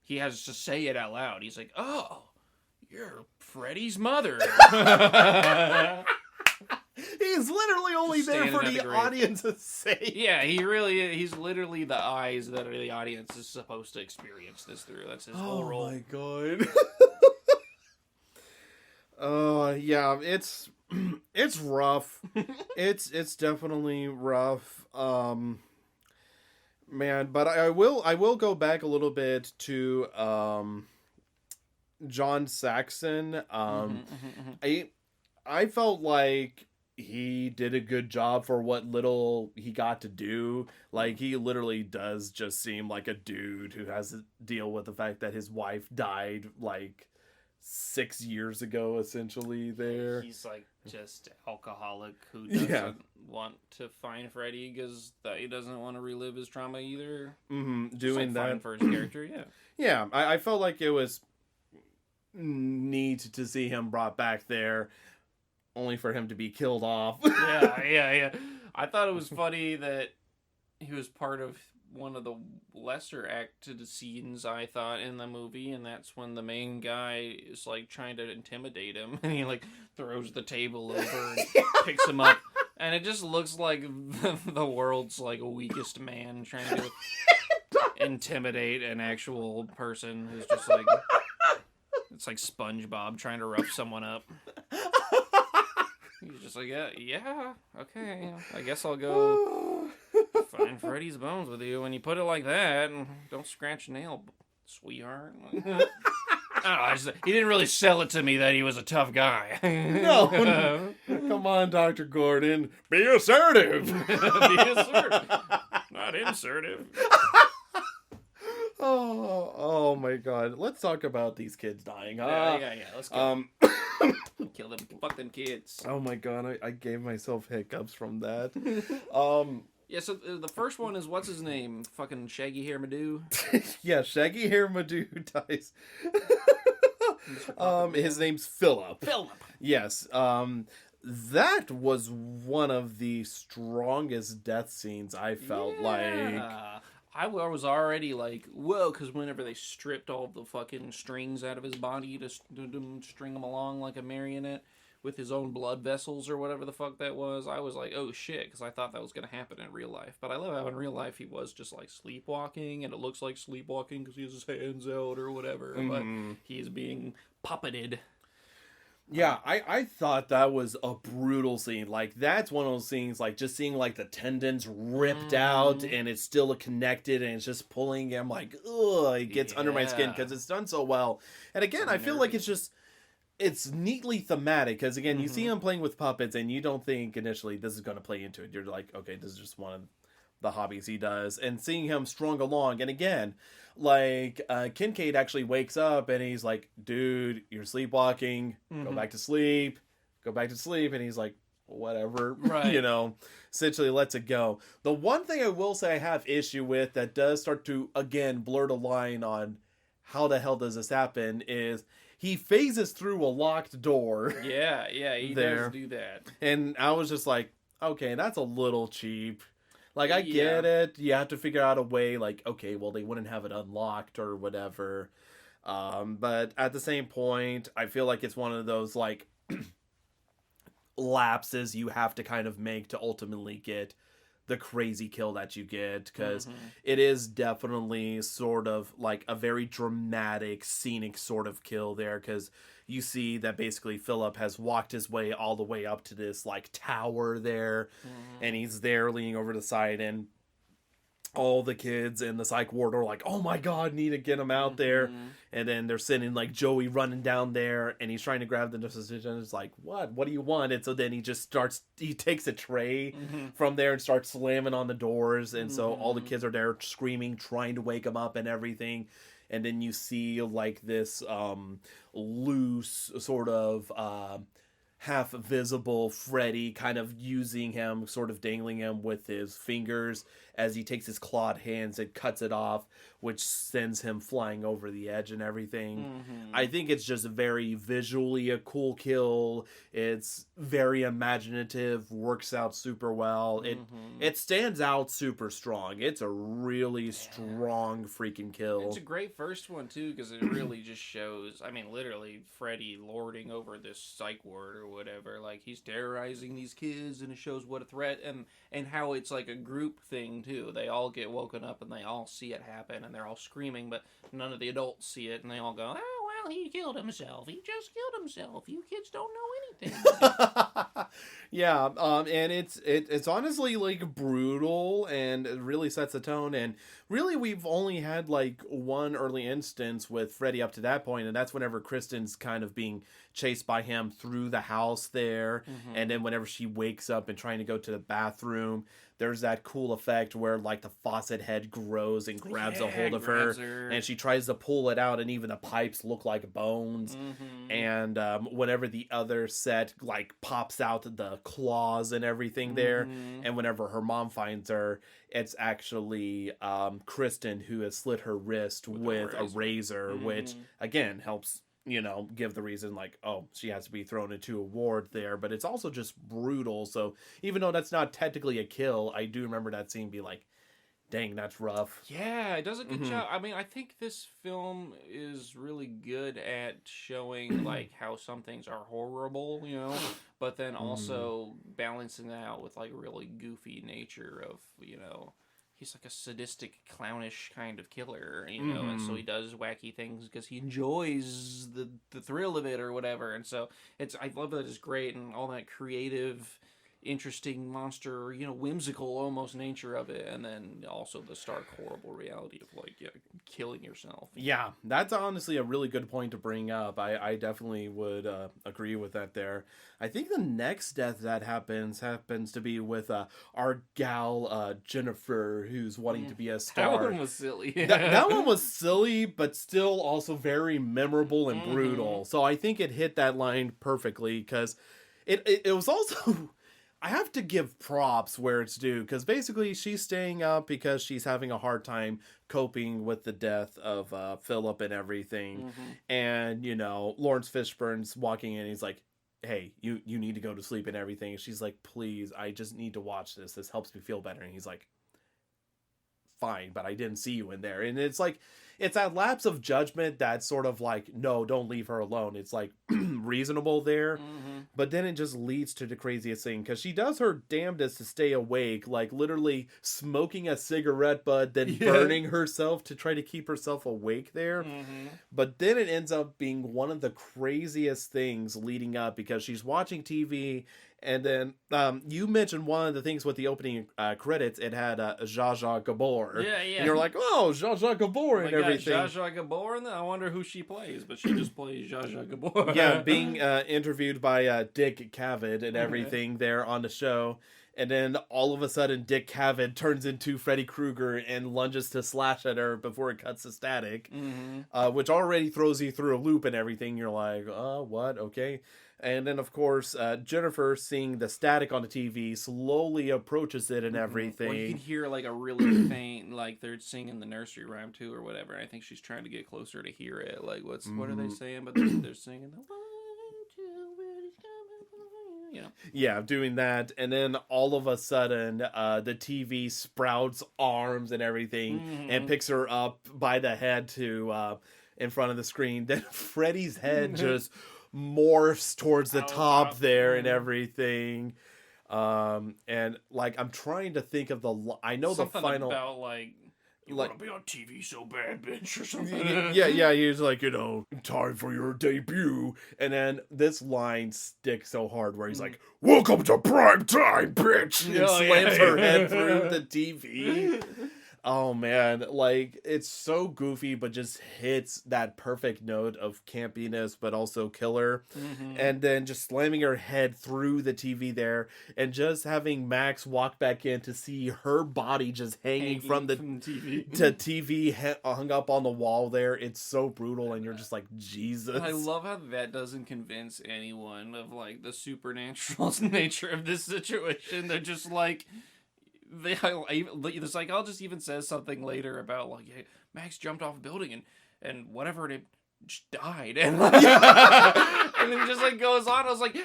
He has to say it out loud. He's like, oh, you're Freddy's mother. He's literally only there for the audience's sake. Yeah, he's literally the eyes that the audience is supposed to experience this through. That's his whole role. Oh my god. Yeah, it's rough. It's definitely rough. Man, but I will go back a little bit to John Saxon. I felt like he did a good job for what little he got to do. Like, he literally does just seem like a dude who has to deal with the fact that his wife died, like, 6 years ago, essentially, there. He's, like, just alcoholic who doesn't want to find Freddy because he doesn't want to relive his trauma either. Doing that. Fun for his character, yeah. Yeah, I felt like it was neat to see him brought back there, only for him to be killed off. Yeah. I thought it was funny that he was part of one of the lesser acted scenes, I thought, in the movie, and that's when the main guy is, like, trying to intimidate him, and he, like, throws the table over and picks him up, and it just looks like the world's, like, weakest man trying to intimidate an actual person who's just, like... It's like SpongeBob trying to rough someone up. He's just like, yeah, okay. I guess I'll go find Freddy's bones with you. When you put it like that, don't scratch a nail, sweetheart. I don't know, he didn't really sell it to me that he was a tough guy. No. Come on, Dr. Gordon. Be assertive. Be assertive. Not insertive. Oh my God. Let's talk about these kids dying. Yeah. Let's go. Kill them. Fuck them kids. Oh my God. I gave myself hiccups from that. Yeah, so the first one is, what's his name? Fucking Shaggy Hair Madoo? Yeah, Shaggy Hair Madoo dies. His name's Philip. Yes. That was one of the strongest death scenes I felt like. I was already like, whoa, because whenever they stripped all the fucking strings out of his body to string him along like a marionette with his own blood vessels or whatever the fuck that was, I was like, oh shit, because I thought that was going to happen in real life. But I love how in real life he was just like sleepwalking, and it looks like sleepwalking because he has his hands out or whatever, but he is being puppeted. Yeah, I thought that was a brutal scene. Like, that's one of those scenes, like, just seeing, like, the tendons ripped out, and it's still connected, and it's just pulling him, like, ugh, it gets under my skin, because it's done so well. And again, I feel like it's neatly thematic, because, again, you see him playing with puppets, and you don't think initially this is going to play into it. You're like, okay, this is just one of the hobbies he does. And seeing him strung along, and again, like, Kincaid actually wakes up, and he's like, dude, you're sleepwalking, go back to sleep, and he's like, whatever, right. You know, essentially lets it go. The one thing I will say I have issue with that does start to, again, blur the line on how the hell does this happen is he phases through a locked door. Yeah, he does do that. And I was just like, okay, that's a little cheap. Like, I get it. You have to figure out a way, like, okay, well, they wouldn't have it unlocked or whatever. But at the same point, I feel like it's one of those, like, lapses you have to kind of make to ultimately get the crazy kill that you get. Because it is definitely sort of, like, a very dramatic, scenic sort of kill there. Because you see that basically Philip has walked his way all the way up to this, like, tower there, and he's there leaning over the side, and all the kids in the psych ward are like, oh my God, need to get him out there. And then they're sending, like, Joey running down there, and he's trying to grab the nurse's and it's like, what do you want? And so then he takes a tray from there and starts slamming on the doors, and so all the kids are there screaming, trying to wake him up and everything. And then you see, like, this loose, sort of half-visible Freddy kind of using him, sort of dangling him with his fingers as he takes his clawed hands and cuts it off, which sends him flying over the edge and everything. I think it's just very visually a cool kill. It's very imaginative, works out super well. It stands out super strong. It's a really strong freaking kill. It's a great first one, too, because it really just shows, I mean, literally, Freddy lording over this psych ward or whatever. Like, he's terrorizing these kids, and it shows what a threat, and how it's like a group thing, too. They all get woken up, and they all see it happen, and they're all screaming, but none of the adults see it, and they all go, oh, well, he killed himself. He just killed himself. You kids don't know anything. Yeah, and it's honestly, like, brutal, and it really sets the tone, and really we've only had, like, one early instance with Freddy up to that point, and that's whenever Kristen's kind of being chased by him through the house there, and then whenever she wakes up and trying to go to the bathroom, there's that cool effect where, like, the faucet head grows and grabs a hold of her, and she tries to pull it out, and even the pipes look like bones. And whenever the other set, like, pops out the claws and everything there, and whenever her mom finds her, it's actually Kristen who has slit her wrist with a razor, which, again, helps, you know, give the reason, like, oh, she has to be thrown into a ward there, but it's also just brutal. So even though that's not technically a kill, I do remember that scene be like, dang, that's rough. Yeah, it does a good job. I mean, I think this film is really good at showing, like, how some things are horrible, you know, but then also balancing that out with, like, really goofy nature of, you know, he's like a sadistic, clownish kind of killer, you know, and so he does wacky things because he enjoys the thrill of it or whatever. And so I love that it's great and all that creative, interesting monster, you know, whimsical almost nature of it, and then also the stark horrible reality of like killing yourself. Yeah, that's honestly a really good point to bring up. I definitely would agree with that there. I think the next death that happens to be with our gal Jennifer, who's wanting to be a star. That one was silly. That one was silly, but still also very memorable and brutal. So I think it hit that line perfectly, because it was also... I have to give props where it's due, because basically she's staying up because she's having a hard time coping with the death of Philip and everything. And, you know, Lawrence Fishburne's walking in, he's like, hey, you need to go to sleep and everything. And she's like, please, I just need to watch this. This helps me feel better. And he's like, fine, but I didn't see you in there. And it's like, it's that lapse of judgment that's sort of like, no, don't leave her alone. It's like reasonable there. But then it just leads to the craziest thing, because she does her damnedest to stay awake, like literally smoking a cigarette butt, then burning herself to try to keep herself awake there. But then it ends up being one of the craziest things leading up, because she's watching TV. And then you mentioned one of the things with the opening credits, it had Zsa Zsa Gabor. Yeah. And you're like, oh, Zsa Zsa Gabor and everything. Zsa Zsa Gabor, and I wonder who she plays, but she just plays Zsa Zsa Gabor. Yeah, being interviewed by Dick Cavett and everything there on the show. And then all of a sudden, Dick Cavett turns into Freddy Krueger and lunges to slash at her before it cuts to static, which already throws you through a loop and everything. You're like, what? Okay. And then, of course, Jennifer, seeing the static on the TV, slowly approaches it and everything. Well, you can hear, like, a really faint, like, they're singing the nursery rhyme, too, or whatever. I think she's trying to get closer to hear it. Like, what are they saying? But they're singing the 1, 2, where he's coming, you know. Yeah, doing that. And then, all of a sudden, the TV sprouts arms and everything and picks her up by the head to in front of the screen. Then Freddy's head just... morphs towards the top there and everything, and like I'm trying to think of I know something the final about like you want to be on TV so bad, bitch, or something. yeah, he's like, you know, time for your debut, and then this line sticks so hard where he's like, welcome to prime time, bitch, and slams her head through the TV. Oh man, like it's so goofy, but just hits that perfect note of campiness, but also killer. And then just slamming her head through the TV there, and just having Max walk back in to see her body just hanging from the TV to TV hung up on the wall there. It's so brutal, and you're just like, Jesus. I love how that doesn't convince anyone of like the supernatural nature of this situation. They're just like. The psychologist even says something later about like, hey, Max jumped off a building and whatever it just died, and like, and then he just like goes on. I was like,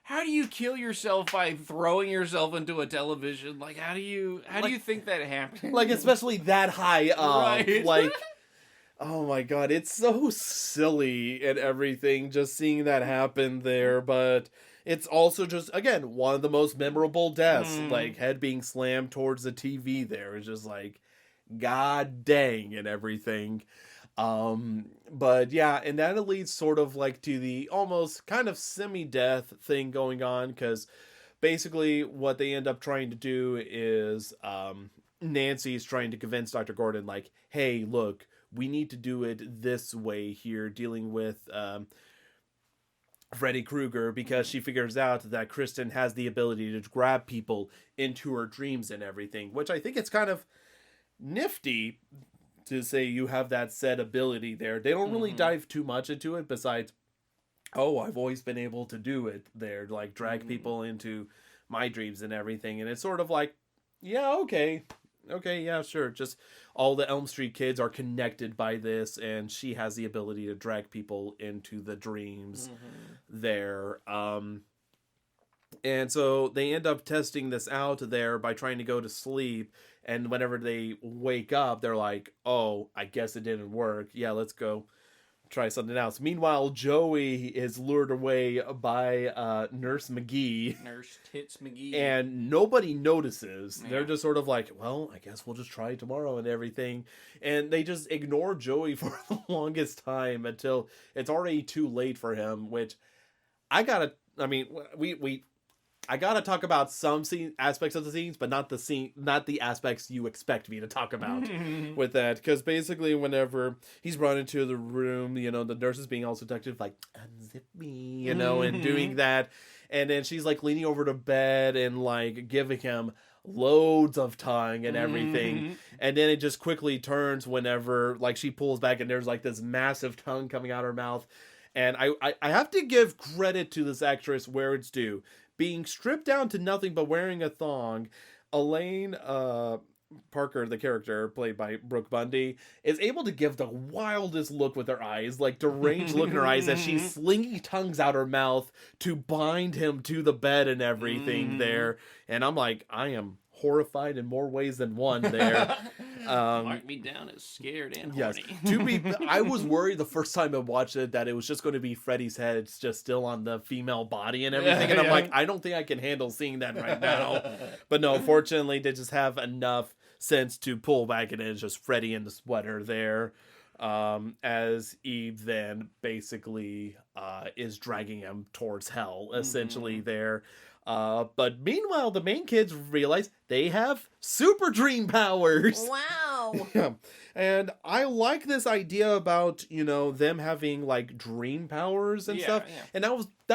how do you kill yourself by throwing yourself into a television? Like, how do you think that happened? Like, especially that high up, right. Like. Oh my god, it's so silly and everything, just seeing that happen there, but it's also just, again, one of the most memorable deaths, like, head being slammed towards the TV there, is just like, god dang, and everything. But yeah, and that leads sort of like to the almost kind of semi-death thing going on, because basically what they end up trying to do is, Nancy's trying to convince Dr. Gordon, like, hey, look, we need to do it this way here, dealing with Freddy Krueger, because she figures out that Kristen has the ability to grab people into her dreams and everything, which I think it's kind of nifty to say you have that said ability there. They don't really dive too much into it, besides, oh, I've always been able to do it there, like drag people into my dreams and everything, and it's sort of like, yeah, okay, yeah, sure. Just all the Elm Street kids are connected by this, and she has the ability to drag people into the dreams there. And so they end up testing this out there by trying to go to sleep, and whenever they wake up, they're like, oh, I guess it didn't work. Yeah, let's go try something else. Meanwhile, Joey is lured away by Nurse McGee. Nurse Tits McGee. And nobody notices. Yeah. They're just sort of like, well, I guess we'll just try tomorrow and everything. And they just ignore Joey for the longest time until it's already too late for him, which I gotta talk about some aspects of the scenes, but not the aspects you expect me to talk about with that. Because basically, whenever he's brought into the room, the nurse is being all seductive, like, unzip me, and doing that. And then she's like leaning over to bed and like giving him loads of tongue and everything. And then it just quickly turns whenever like she pulls back and there's like this massive tongue coming out her mouth. And I have to give credit to this actress where it's due. Being stripped down to nothing but wearing a thong, Elaine Parker, the character played by Brooke Bundy, is able to give the wildest look with her eyes, like deranged look in her eyes as she's slinging tongues out her mouth to bind him to the bed and everything there. And I'm like, I am horrified in more ways than one there. Mark me down as scared and horny. Yes. I was worried the first time I watched it that it was just going to be Freddy's head. It's just still on the female body and everything. And I'm like, I don't think I can handle seeing that right now. But no, fortunately, they just have enough sense to pull back and it's just Freddy in the sweater there. As Eve then basically is dragging him towards hell, essentially there. But meanwhile, the main kids realize they have super dream powers. Wow. Yeah. And I like this idea about, them having like dream powers and stuff. Yeah. And that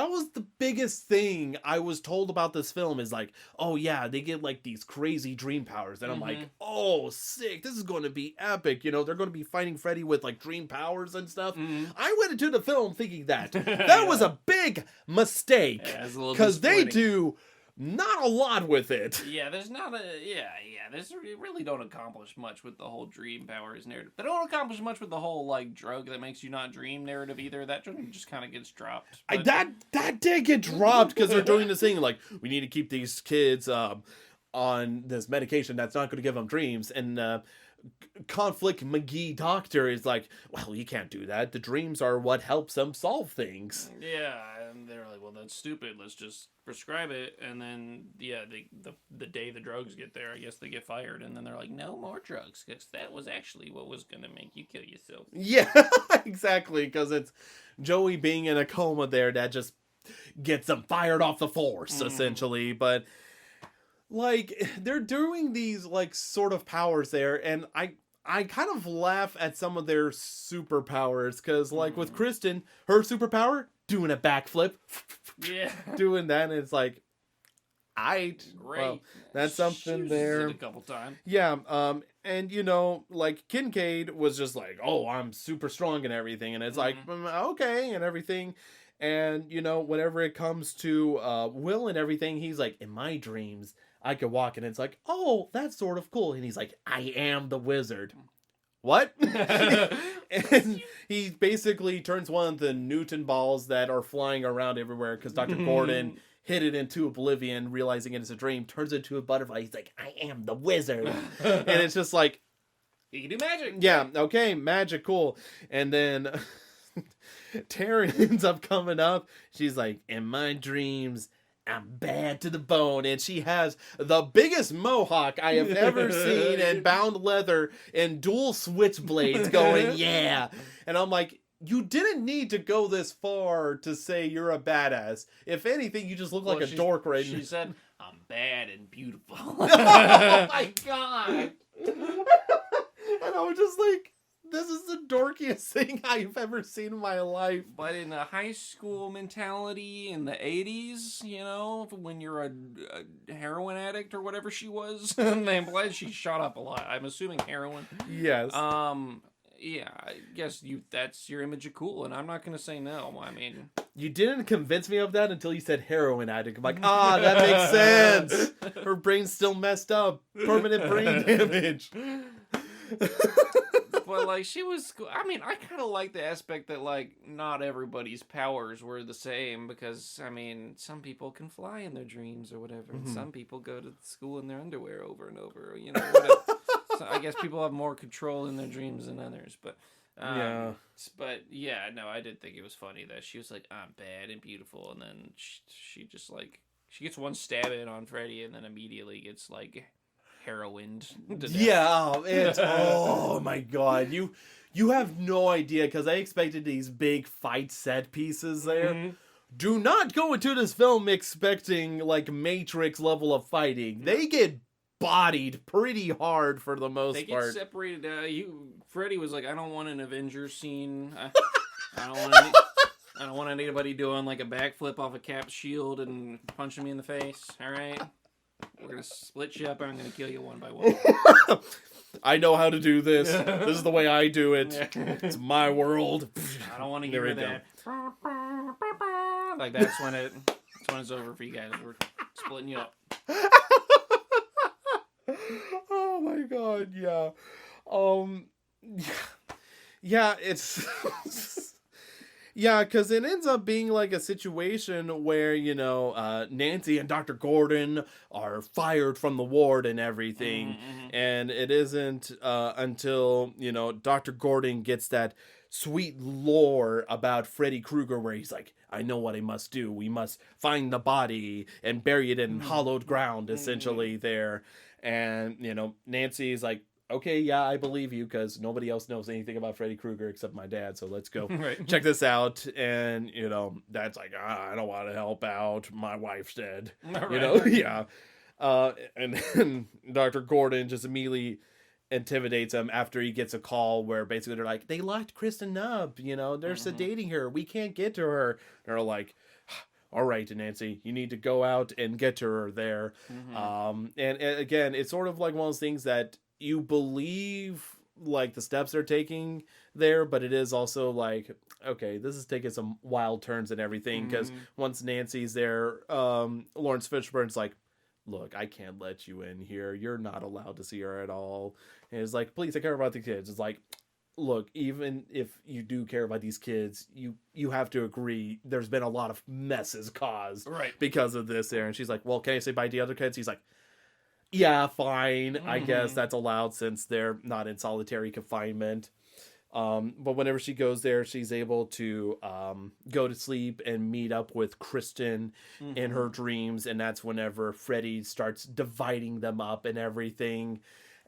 was the biggest thing I was told about this film is like, oh yeah, they get like these crazy dream powers. And I'm like, oh, sick. This is going to be epic. They're going to be fighting Freddy with like dream powers and stuff. I went into the film thinking that. That was a big mistake. Because they do not a lot with it. Yeah, there's not a... Yeah, there's really don't accomplish much with the whole dream powers narrative. They don't accomplish much with the whole, like, drug that makes you not dream narrative either. That just kind of gets dropped. But... That did get dropped because they're doing this thing, like, we need to keep these kids on this medication that's not going to give them dreams. And Conflict McGee doctor is like, well, you can't do that. The dreams are what helps them solve things. Yeah, and they're like, well, that's stupid. Let's just prescribe it. And then, yeah, the day the drugs get there, I guess they get fired. And then they're like, no more drugs, because that was actually what was going to make you kill yourself. Yeah, exactly, because it's Joey being in a coma there that just gets them fired off the force, essentially. But... like, they're doing these, like, sort of powers there, and I kind of laugh at some of their superpowers, because, like, with Kristen, her superpower, doing a backflip. Yeah. Doing that, and it's like, great. Well, that's something there. It a couple times. Yeah, and, like, Kincaid was just like, oh, I'm super strong and everything, and it's like, okay, and everything. And, whenever it comes to Will and everything, he's like, in my dreams... I could walk, and it's like, oh, that's sort of cool. And he's like, I am the wizard. What? And he basically turns one of the Newton balls that are flying around everywhere because Dr. Gordon hit it into oblivion, realizing it is a dream, turns it into a butterfly. He's like, I am the wizard. And it's just like... he can do magic. Yeah, okay, magic, cool. And then Taryn ends up coming up. She's like, in my dreams... I'm bad to the bone, and she has the biggest mohawk I have ever seen, and bound leather, and dual switchblades going, yeah. And I'm like, you didn't need to go this far to say you're a badass. If anything, you just look like a dork right now. She said, I'm bad and beautiful. Oh my god! And I was just like, this is the dorkiest thing I've ever seen in my life. But in a high school mentality in the 80s, when you're a heroin addict or whatever she was, I'm glad she shot up a lot. I'm assuming heroin. Yes. Yeah, I guess that's your image of cool, and I'm not going to say no. I mean... you didn't convince me of that until you said heroin addict. I'm like, that makes sense. Her brain's still messed up. Permanent brain damage. But, like, she was... I mean, I kind of like the aspect that, like, not everybody's powers were the same. Because, I mean, some people can fly in their dreams or whatever. And some people go to school in their underwear over and over. Whatever. So I guess people have more control in their dreams than others. But Yeah. But yeah, no, I did think it was funny that she was like, I'm bad and beautiful, and then she just like she gets one stab in on Freddy, and then immediately gets like heroined to death. Yeah, it's oh my god, you have no idea because I expected these big fight set pieces there. Mm-hmm. Do not go into this film expecting like Matrix level of fighting. They get bodied pretty hard for the most They get part. separated. Freddy was like, I don't want an Avengers scene. I don't want anybody doing like a backflip off a Cap's shield and punching me in the face. All right, we're gonna split you up. And I'm gonna kill you one by one. I know how to do this. This is the way I do it. It's my world. I don't want to There hear we go. that. Like that's when it's over for you guys. We're splitting you up. Oh my god, yeah. Yeah, it's yeah, because it ends up being like a situation where, you know, Nancy and Dr. Gordon are fired from the ward and everything. Mm-hmm. And it isn't until, you know, Dr. Gordon gets that sweet lore about Freddy Krueger where he's like, I know what I must do. We must find the body and bury it in hollowed ground, essentially, there. And, you know, Nancy's like, okay, yeah, I believe you because nobody else knows anything about Freddy Krueger except my dad. So let's go Right. check this out. And, you know, Dad's like, I don't want to help out. My wife's dead. Right. You know, yeah. And then Dr. Gordon just immediately intimidates him after he gets a call where basically they're like, they locked Kristen up. You know, they're sedating her. We can't get to her. They're like, all right, Nancy, you need to go out and get to her there. And again, it's sort of like one of those things that you believe like the steps they're taking there, but it is also like, okay, this is taking some wild turns and everything because once Nancy's there, Lawrence Fishburne's like, look, I can't let you in here. You're not allowed to see her at all. And it's like, please, I care about the kids. It's like, look, even if you do care about these kids, you have to agree there's been a lot of messes caused because of this there. And she's like, well, can I say bye to the other kids? He's like, yeah, fine. I guess that's allowed since they're not in solitary confinement. But whenever she goes there, she's able to go to sleep and meet up with Kristen in her dreams. And that's whenever Freddy starts dividing them up and everything.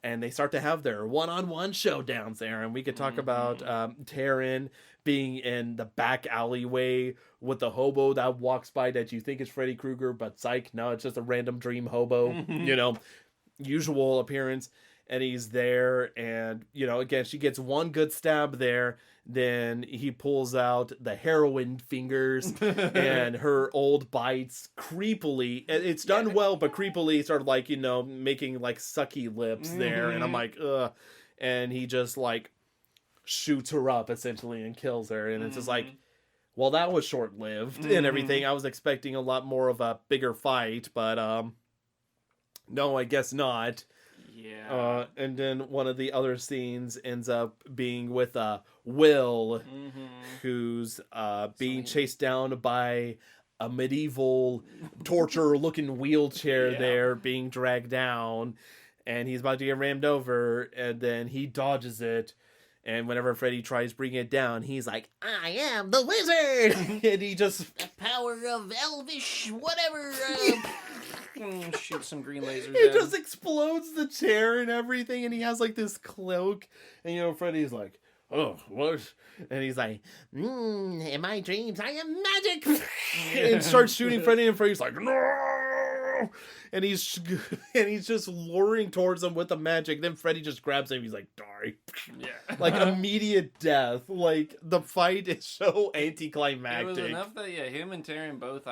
And they start to have their one-on-one showdowns there. And we could talk about Taryn being in the back alleyway with the hobo that walks by that you think is Freddy Krueger, but psych, no, it's just a random dream hobo, you know, usual appearance. And he's there, and, you know, again, she gets one good stab there, then he pulls out the heroin fingers, and her old bites creepily, it's done well, but creepily sort of like, you know, making like sucky lips there, and I'm like, ugh, and he just like shoots her up essentially and kills her, and it's just like, well, that was short-lived and everything. I was expecting a lot more of a bigger fight, but no, I guess not. Yeah. And then one of the other scenes ends up being with Will, who's being chased down by a medieval torture-looking wheelchair there, being dragged down, and he's about to get rammed over, and then he dodges it. And whenever Freddy tries bringing it down, he's like, I am the wizard! And he just... The power of elvish whatever. Shoot some green lasers. He just explodes the chair and everything, and he has like this cloak, and you know, Freddy's like, oh, what? And he's like, in my dreams, I am magic! And starts shooting Freddy, and Freddy's like, no! And he's just luring towards him with the magic. Then Freddy just grabs him. He's like, die. Yeah. Like immediate death. Like the fight is so anticlimactic. It was enough that him and Taryn both.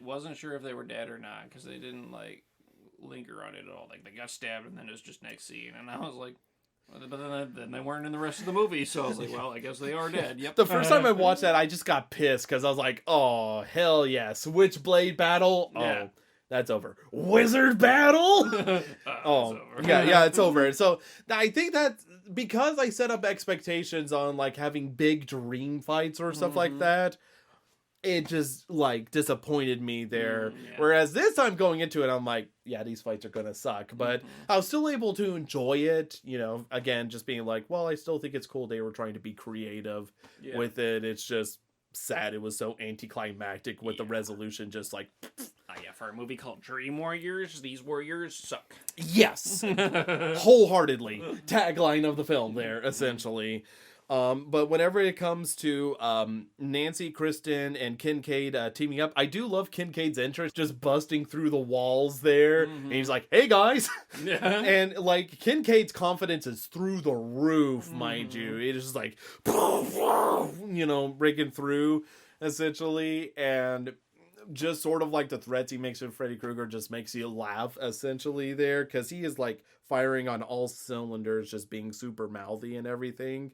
Wasn't sure if they were dead or not because they didn't like linger on it at all. Like they got stabbed and then it was just next scene, and I was like, but then they weren't in the rest of the movie, so I was like, well, I guess they are dead. Yep. The first time I watched that, I just got pissed because I was like, oh hell yeah, Switchblade battle. Yeah. Oh. That's over. Wizard battle? It's over. Yeah, it's over. So I think that because I set up expectations on like having big dream fights or stuff like that, it just like disappointed me there. Yeah. Whereas this time going into it, I'm like, yeah, these fights are gonna suck, but I was still able to enjoy it. You know, again, just being like, well, I still think it's cool they were trying to be creative with it. It's just sad it was so anticlimactic with the resolution, just like. Yeah, for a movie called Dream Warriors, these warriors suck. Yes, wholeheartedly tagline of the film there, essentially. But whenever it comes to Nancy, Kristen, and Kincaid teaming up, I do love Kincaid's entrance, just busting through the walls there. And he's like, hey guys! And like, Kincaid's confidence is through the roof, mind you. It is just like, you know, breaking through, essentially. And just sort of like the threats he makes with Freddy Krueger just makes you laugh, essentially, there. Because he is like firing on all cylinders, just being super mouthy and everything.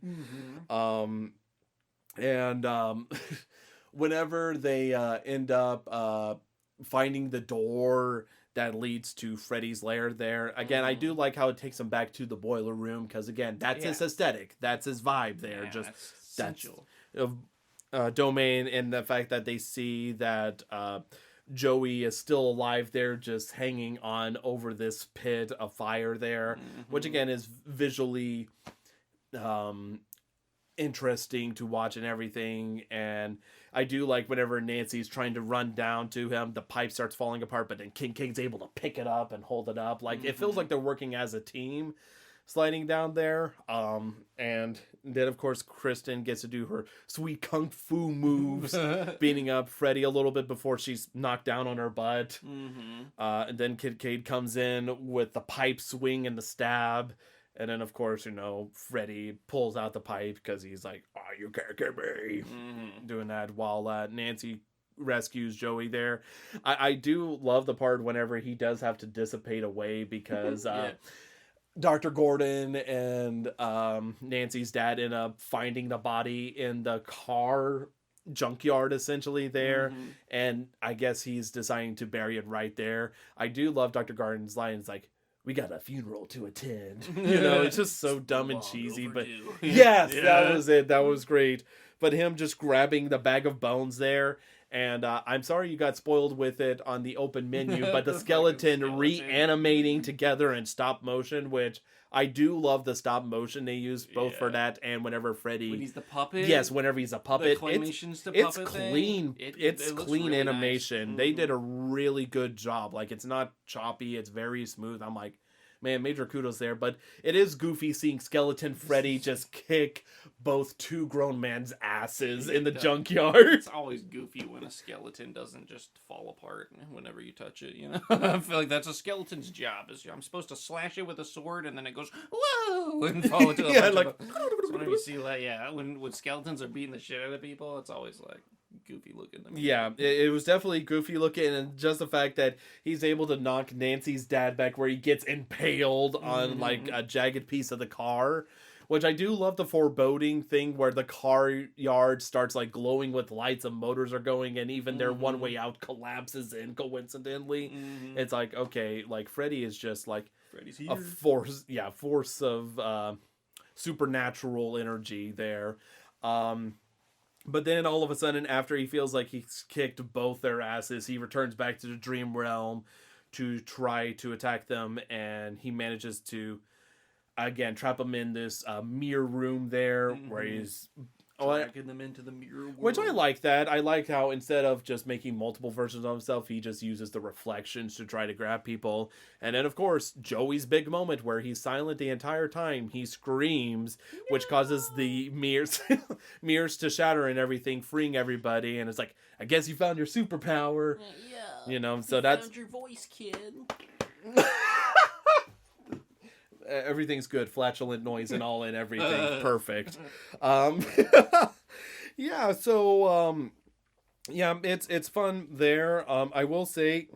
Whenever they end up finding the door that leads to Freddy's lair there, again, I do like how it takes him back to the boiler room, because again, that's his aesthetic, that's his vibe there. Yeah, just that's essential. Domain, and the fact that they see that Joey is still alive there, just hanging on over this pit of fire there, which again is visually interesting to watch and everything. And I do like whenever Nancy's trying to run down to him, the pipe starts falling apart, but then Kincaid's able to pick it up and hold it up. Like, it feels like they're working as a team sliding down there. And then of course Kristen gets to do her sweet kung fu moves, beating up Freddy a little bit before she's knocked down on her butt. And then Kincaid comes in with the pipe swing and the stab. And then, of course, you know, Freddy pulls out the pipe because he's like, oh, you can't get me. Doing that while Nancy rescues Joey there. I do love the part whenever he does have to dissipate away, because Dr. Gordon and Nancy's dad end up finding the body in the car junkyard, essentially, there. And I guess he's deciding to bury it right there. I do love Dr. Gordon's line. It's like, we got a funeral to attend. You know, it's just so dumb and cheesy. But yes, that was it. That was great. But him just grabbing the bag of bones there. And I'm sorry you got spoiled with it on the open menu, but the skeleton reanimating together in stop motion, which I do love the stop motion they use both for that and whenever Freddy. When he's the puppet? Yes, whenever he's a puppet. It's clean. It's clean really animation. Nice. They did a really good job. Like, it's not choppy. It's very smooth. I'm like, man, major kudos there. But it is goofy seeing Skeleton Freddy just kick both two grown men's asses in the junkyard. It's always goofy when a skeleton doesn't just fall apart whenever you touch it, you know? I feel like that's a skeleton's job. I'm supposed to slash it with a sword, and then it goes, whoa, and fall into a bunch of... So whenever you see that, when skeletons are beating the shit out of people, it's always like goofy looking to me. Yeah, it was definitely goofy looking, and just the fact that he's able to knock Nancy's dad back where he gets impaled on like a jagged piece of the car, which I do love the foreboding thing where the car yard starts like glowing with lights and motors are going, and even their one way out collapses in coincidentally. It's like, okay, like Freddy is just like Freddy's a force of supernatural energy there. But then all of a sudden, after he feels like he's kicked both their asses, he returns back to the dream realm to try to attack them, and he manages to, again, trap them in this mirror room there, where he's dragging them into the mirror world. Which I like that. I like how instead of just making multiple versions of himself, he just uses the reflections to try to grab people. And then, of course, Joey's big moment where he's silent the entire time. He screams, which causes the mirrors to shatter and everything, freeing everybody. And it's like, I guess you found your superpower. Yeah. You know, so that's... found your voice, kid. Everything's good, flatulent noise and all and everything. Perfect. Yeah, so yeah, it's fun there. I will say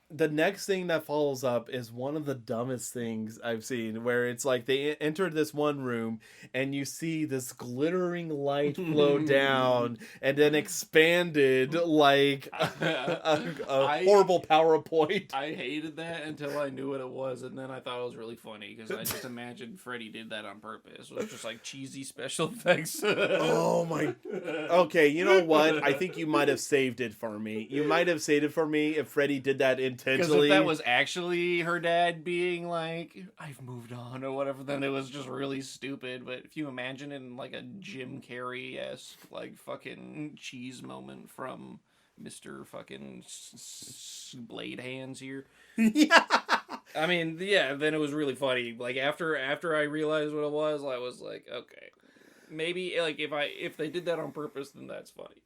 the next thing that follows up is one of the dumbest things I've seen, where it's like they enter this one room and you see this glittering light flow down and then expanded like a horrible PowerPoint. I hated that until I knew what it was, and then I thought it was really funny because I just imagined Freddy did that on purpose. It was just like cheesy special effects. Oh my. Okay, you know what? I think you might have saved it for me. You might have saved it for me if Freddy did that intentionally. Because if that was actually her dad being like, I've moved on or whatever, then it was just really stupid. But if you imagine it in like a Jim Carrey-esque, like fucking cheese moment from Mr. fucking Blade Hands here. Yeah. I mean, yeah, then it was really funny. Like after I realized what it was, I was like, okay. Maybe like if they did that on purpose, then that's funny.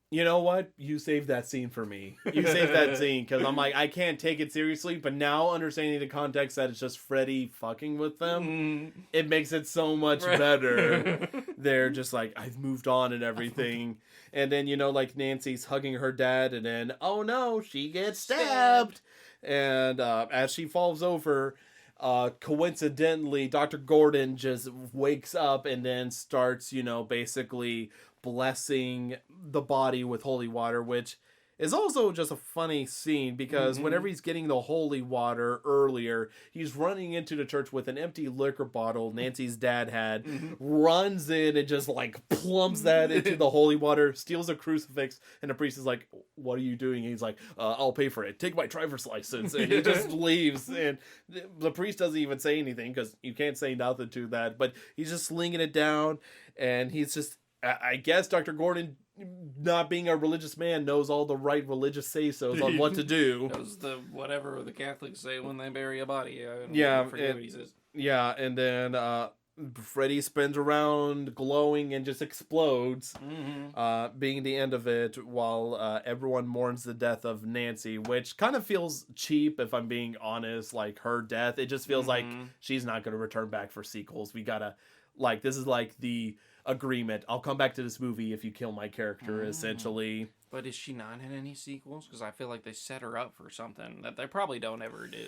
You know what? You saved that scene for me. You saved that scene because I'm like, I can't take it seriously. But now understanding the context that it's just Freddy fucking with them, it makes it so much better. They're just like, I've moved on and everything. And then, you know, like Nancy's hugging her dad and then, oh no, she gets stabbed. And as she falls over, coincidentally, Dr. Gordon just wakes up and then starts, you know, basically blessing the body with holy water, which is also just a funny scene because whenever he's getting the holy water earlier, he's running into the church with an empty liquor bottle Nancy's dad had, runs in and just like plumps that into the holy water, steals a crucifix, and the priest is like, what are you doing? And he's like, I'll pay for it. Take my driver's license. And he just leaves. And the priest doesn't even say anything because you can't say nothing to that, but he's just slinging it down and he's just, I guess Dr. Gordon, not being a religious man, knows all the right religious say-sos on what to do. Knows the whatever the Catholics say when they bury a body. Yeah, I forget what he says. Yeah, and then Freddy spins around glowing and just explodes, being the end of it, while everyone mourns the death of Nancy, which kind of feels cheap, if I'm being honest, like her death. It just feels like she's not going to return back for sequels. We gotta, like, this is like the agreement. I'll come back to this movie if you kill my character, essentially. But is she not in any sequels? Because I feel like they set her up for something that they probably don't ever do.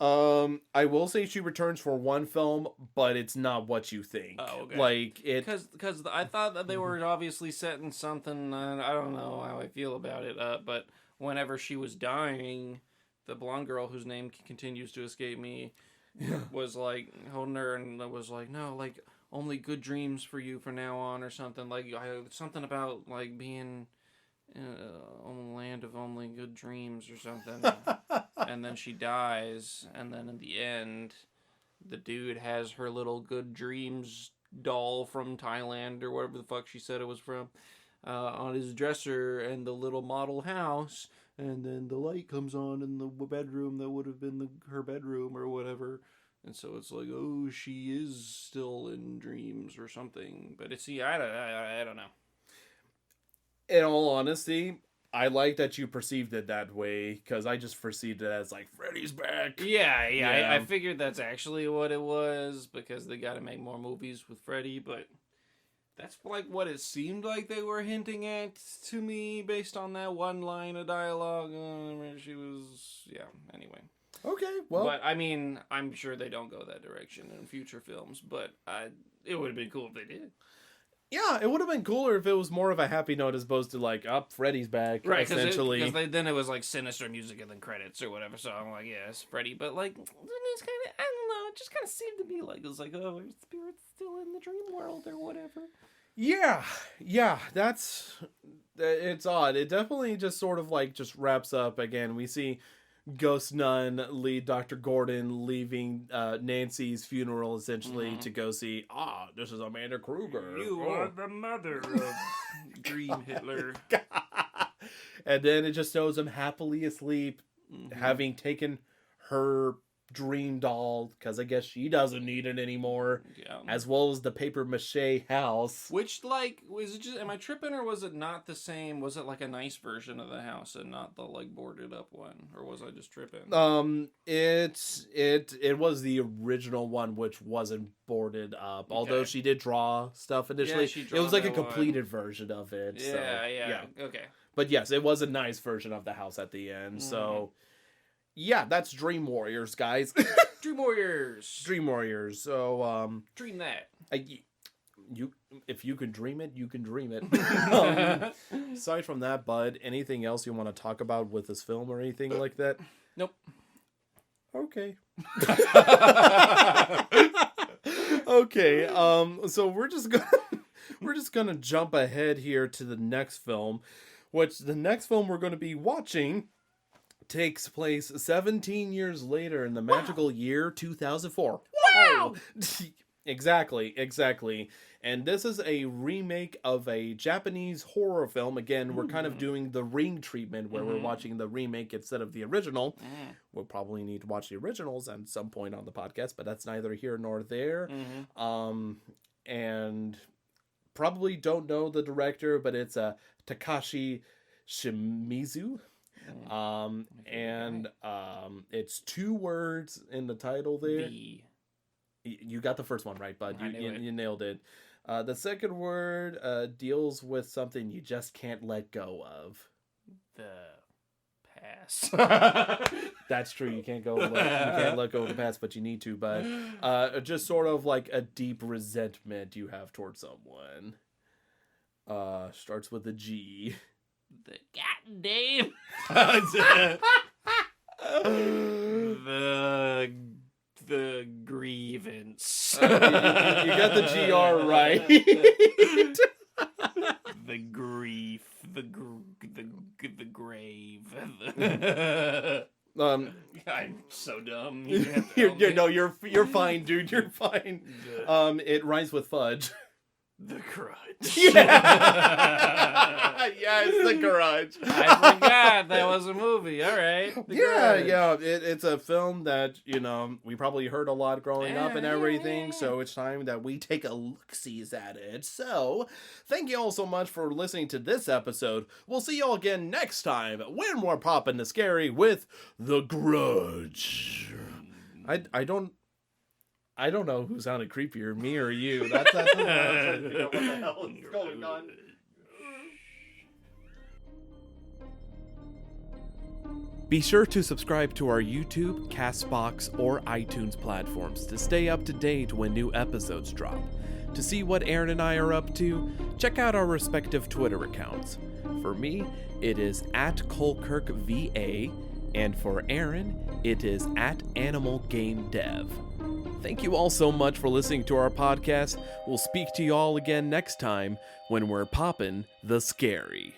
I will say she returns for one film, but it's not what you think. Oh, okay. Like it, because I thought that they were obviously setting something. I don't know how I feel about it. But whenever she was dying, the blonde girl whose name continues to escape me was like holding her and was like, no, like, only good dreams for you from now on, or something like something about like being on the land of only good dreams or something. And then she dies, and then in the end, the dude has her little good dreams doll from Thailand or wherever the fuck she said it was from on his dresser and the little model house, and then the light comes on in the bedroom that would have been her bedroom or whatever. And so it's like, oh, she is still in dreams or something. But it's, I don't know. In all honesty, I like that you perceived it that way, because I just perceived it as like, Freddy's back. Yeah. I figured that's actually what it was, because they got to make more movies with Freddy. But that's like what it seemed like they were hinting at to me based on that one line of dialogue. She was, anyway. Okay, well. But, I mean, I'm sure they don't go that direction in future films, but it would have been cool if they did. Yeah, it would have been cooler if it was more of a happy note as opposed to, like, Freddy's back, right, essentially. Because then it was, like, sinister music and then credits or whatever, so I'm like, yeah, it's Freddy. But, like, it's kind of, I don't know, it just kind of seemed to me like it was like, oh, her spirit's still in the dream world or whatever. Yeah, it's odd. It definitely just sort of, like, just wraps up. Again, we see Ghost Nun lead Dr. Gordon leaving Nancy's funeral, essentially, to go see, this is Amanda Kruger. You are the mother of Dream Hitler. And then it just shows him happily asleep, having taken her dream doll, because I guess she doesn't need it anymore, as well as the paper mache house. Which, like, was it just, am I tripping, or was it not the same? Was it like a nice version of the house and not the like boarded up one, or was I just tripping? It was the original one, which wasn't boarded up, although she did draw stuff initially. It was like a completed version of it. Yeah, okay. But yes, it was a nice version of the house at the end. So Yeah, that's Dream Warriors, guys. Dream Warriors. Dream Warriors. So, Dream that. If you can dream it, you can dream it. Aside from that, Bud, anything else you want to talk about with this film or anything like that? Nope. Okay. Okay. So we're just gonna jump ahead here to the next film, which the next film we're going to be watching takes place 17 years later in the magical year 2004. Wow! Exactly. And this is a remake of a Japanese horror film. Again, we're kind of doing the Ring treatment where we're watching the remake instead of the original. We'll probably need to watch the originals at some point on the podcast, but that's neither here nor there. And probably don't know the director, but it's Takashi Shimizu. It's 2 words in the title there. You got the first one right, bud. You nailed it. The second word deals with something you just can't let go of. The past. That's true. You can't let go of the past, but you need to. But just sort of like a deep resentment you have towards someone. Starts with a G. The goddamn. The grievance. You got the GR right. The grief. The grave. I'm so dumb. You're fine, dude. You're fine. It rhymes with fudge. The Grudge. Yeah. Yes, The Grudge. I forgot that was a movie. All right. Yeah. It's a film that, we probably heard a lot growing up and everything. So it's time that we take a look-sees at it. So thank you all so much for listening to this episode. We'll see you all again next time when we're Poppin the Scary with The Grudge. I don't know who sounded creepier, me or you. That's what I'm trying to figure out what the hell is going on. Be sure to subscribe to our YouTube, Castbox, or iTunes platforms to stay up to date when new episodes drop. To see what Aaron and I are up to, check out our respective Twitter accounts. For me, it is @CoalkirkVA, and for Aaron, it is @AnimalGameDev. Thank you all so much for listening to our podcast. We'll speak to you all again next time when we're Poppin the Scary.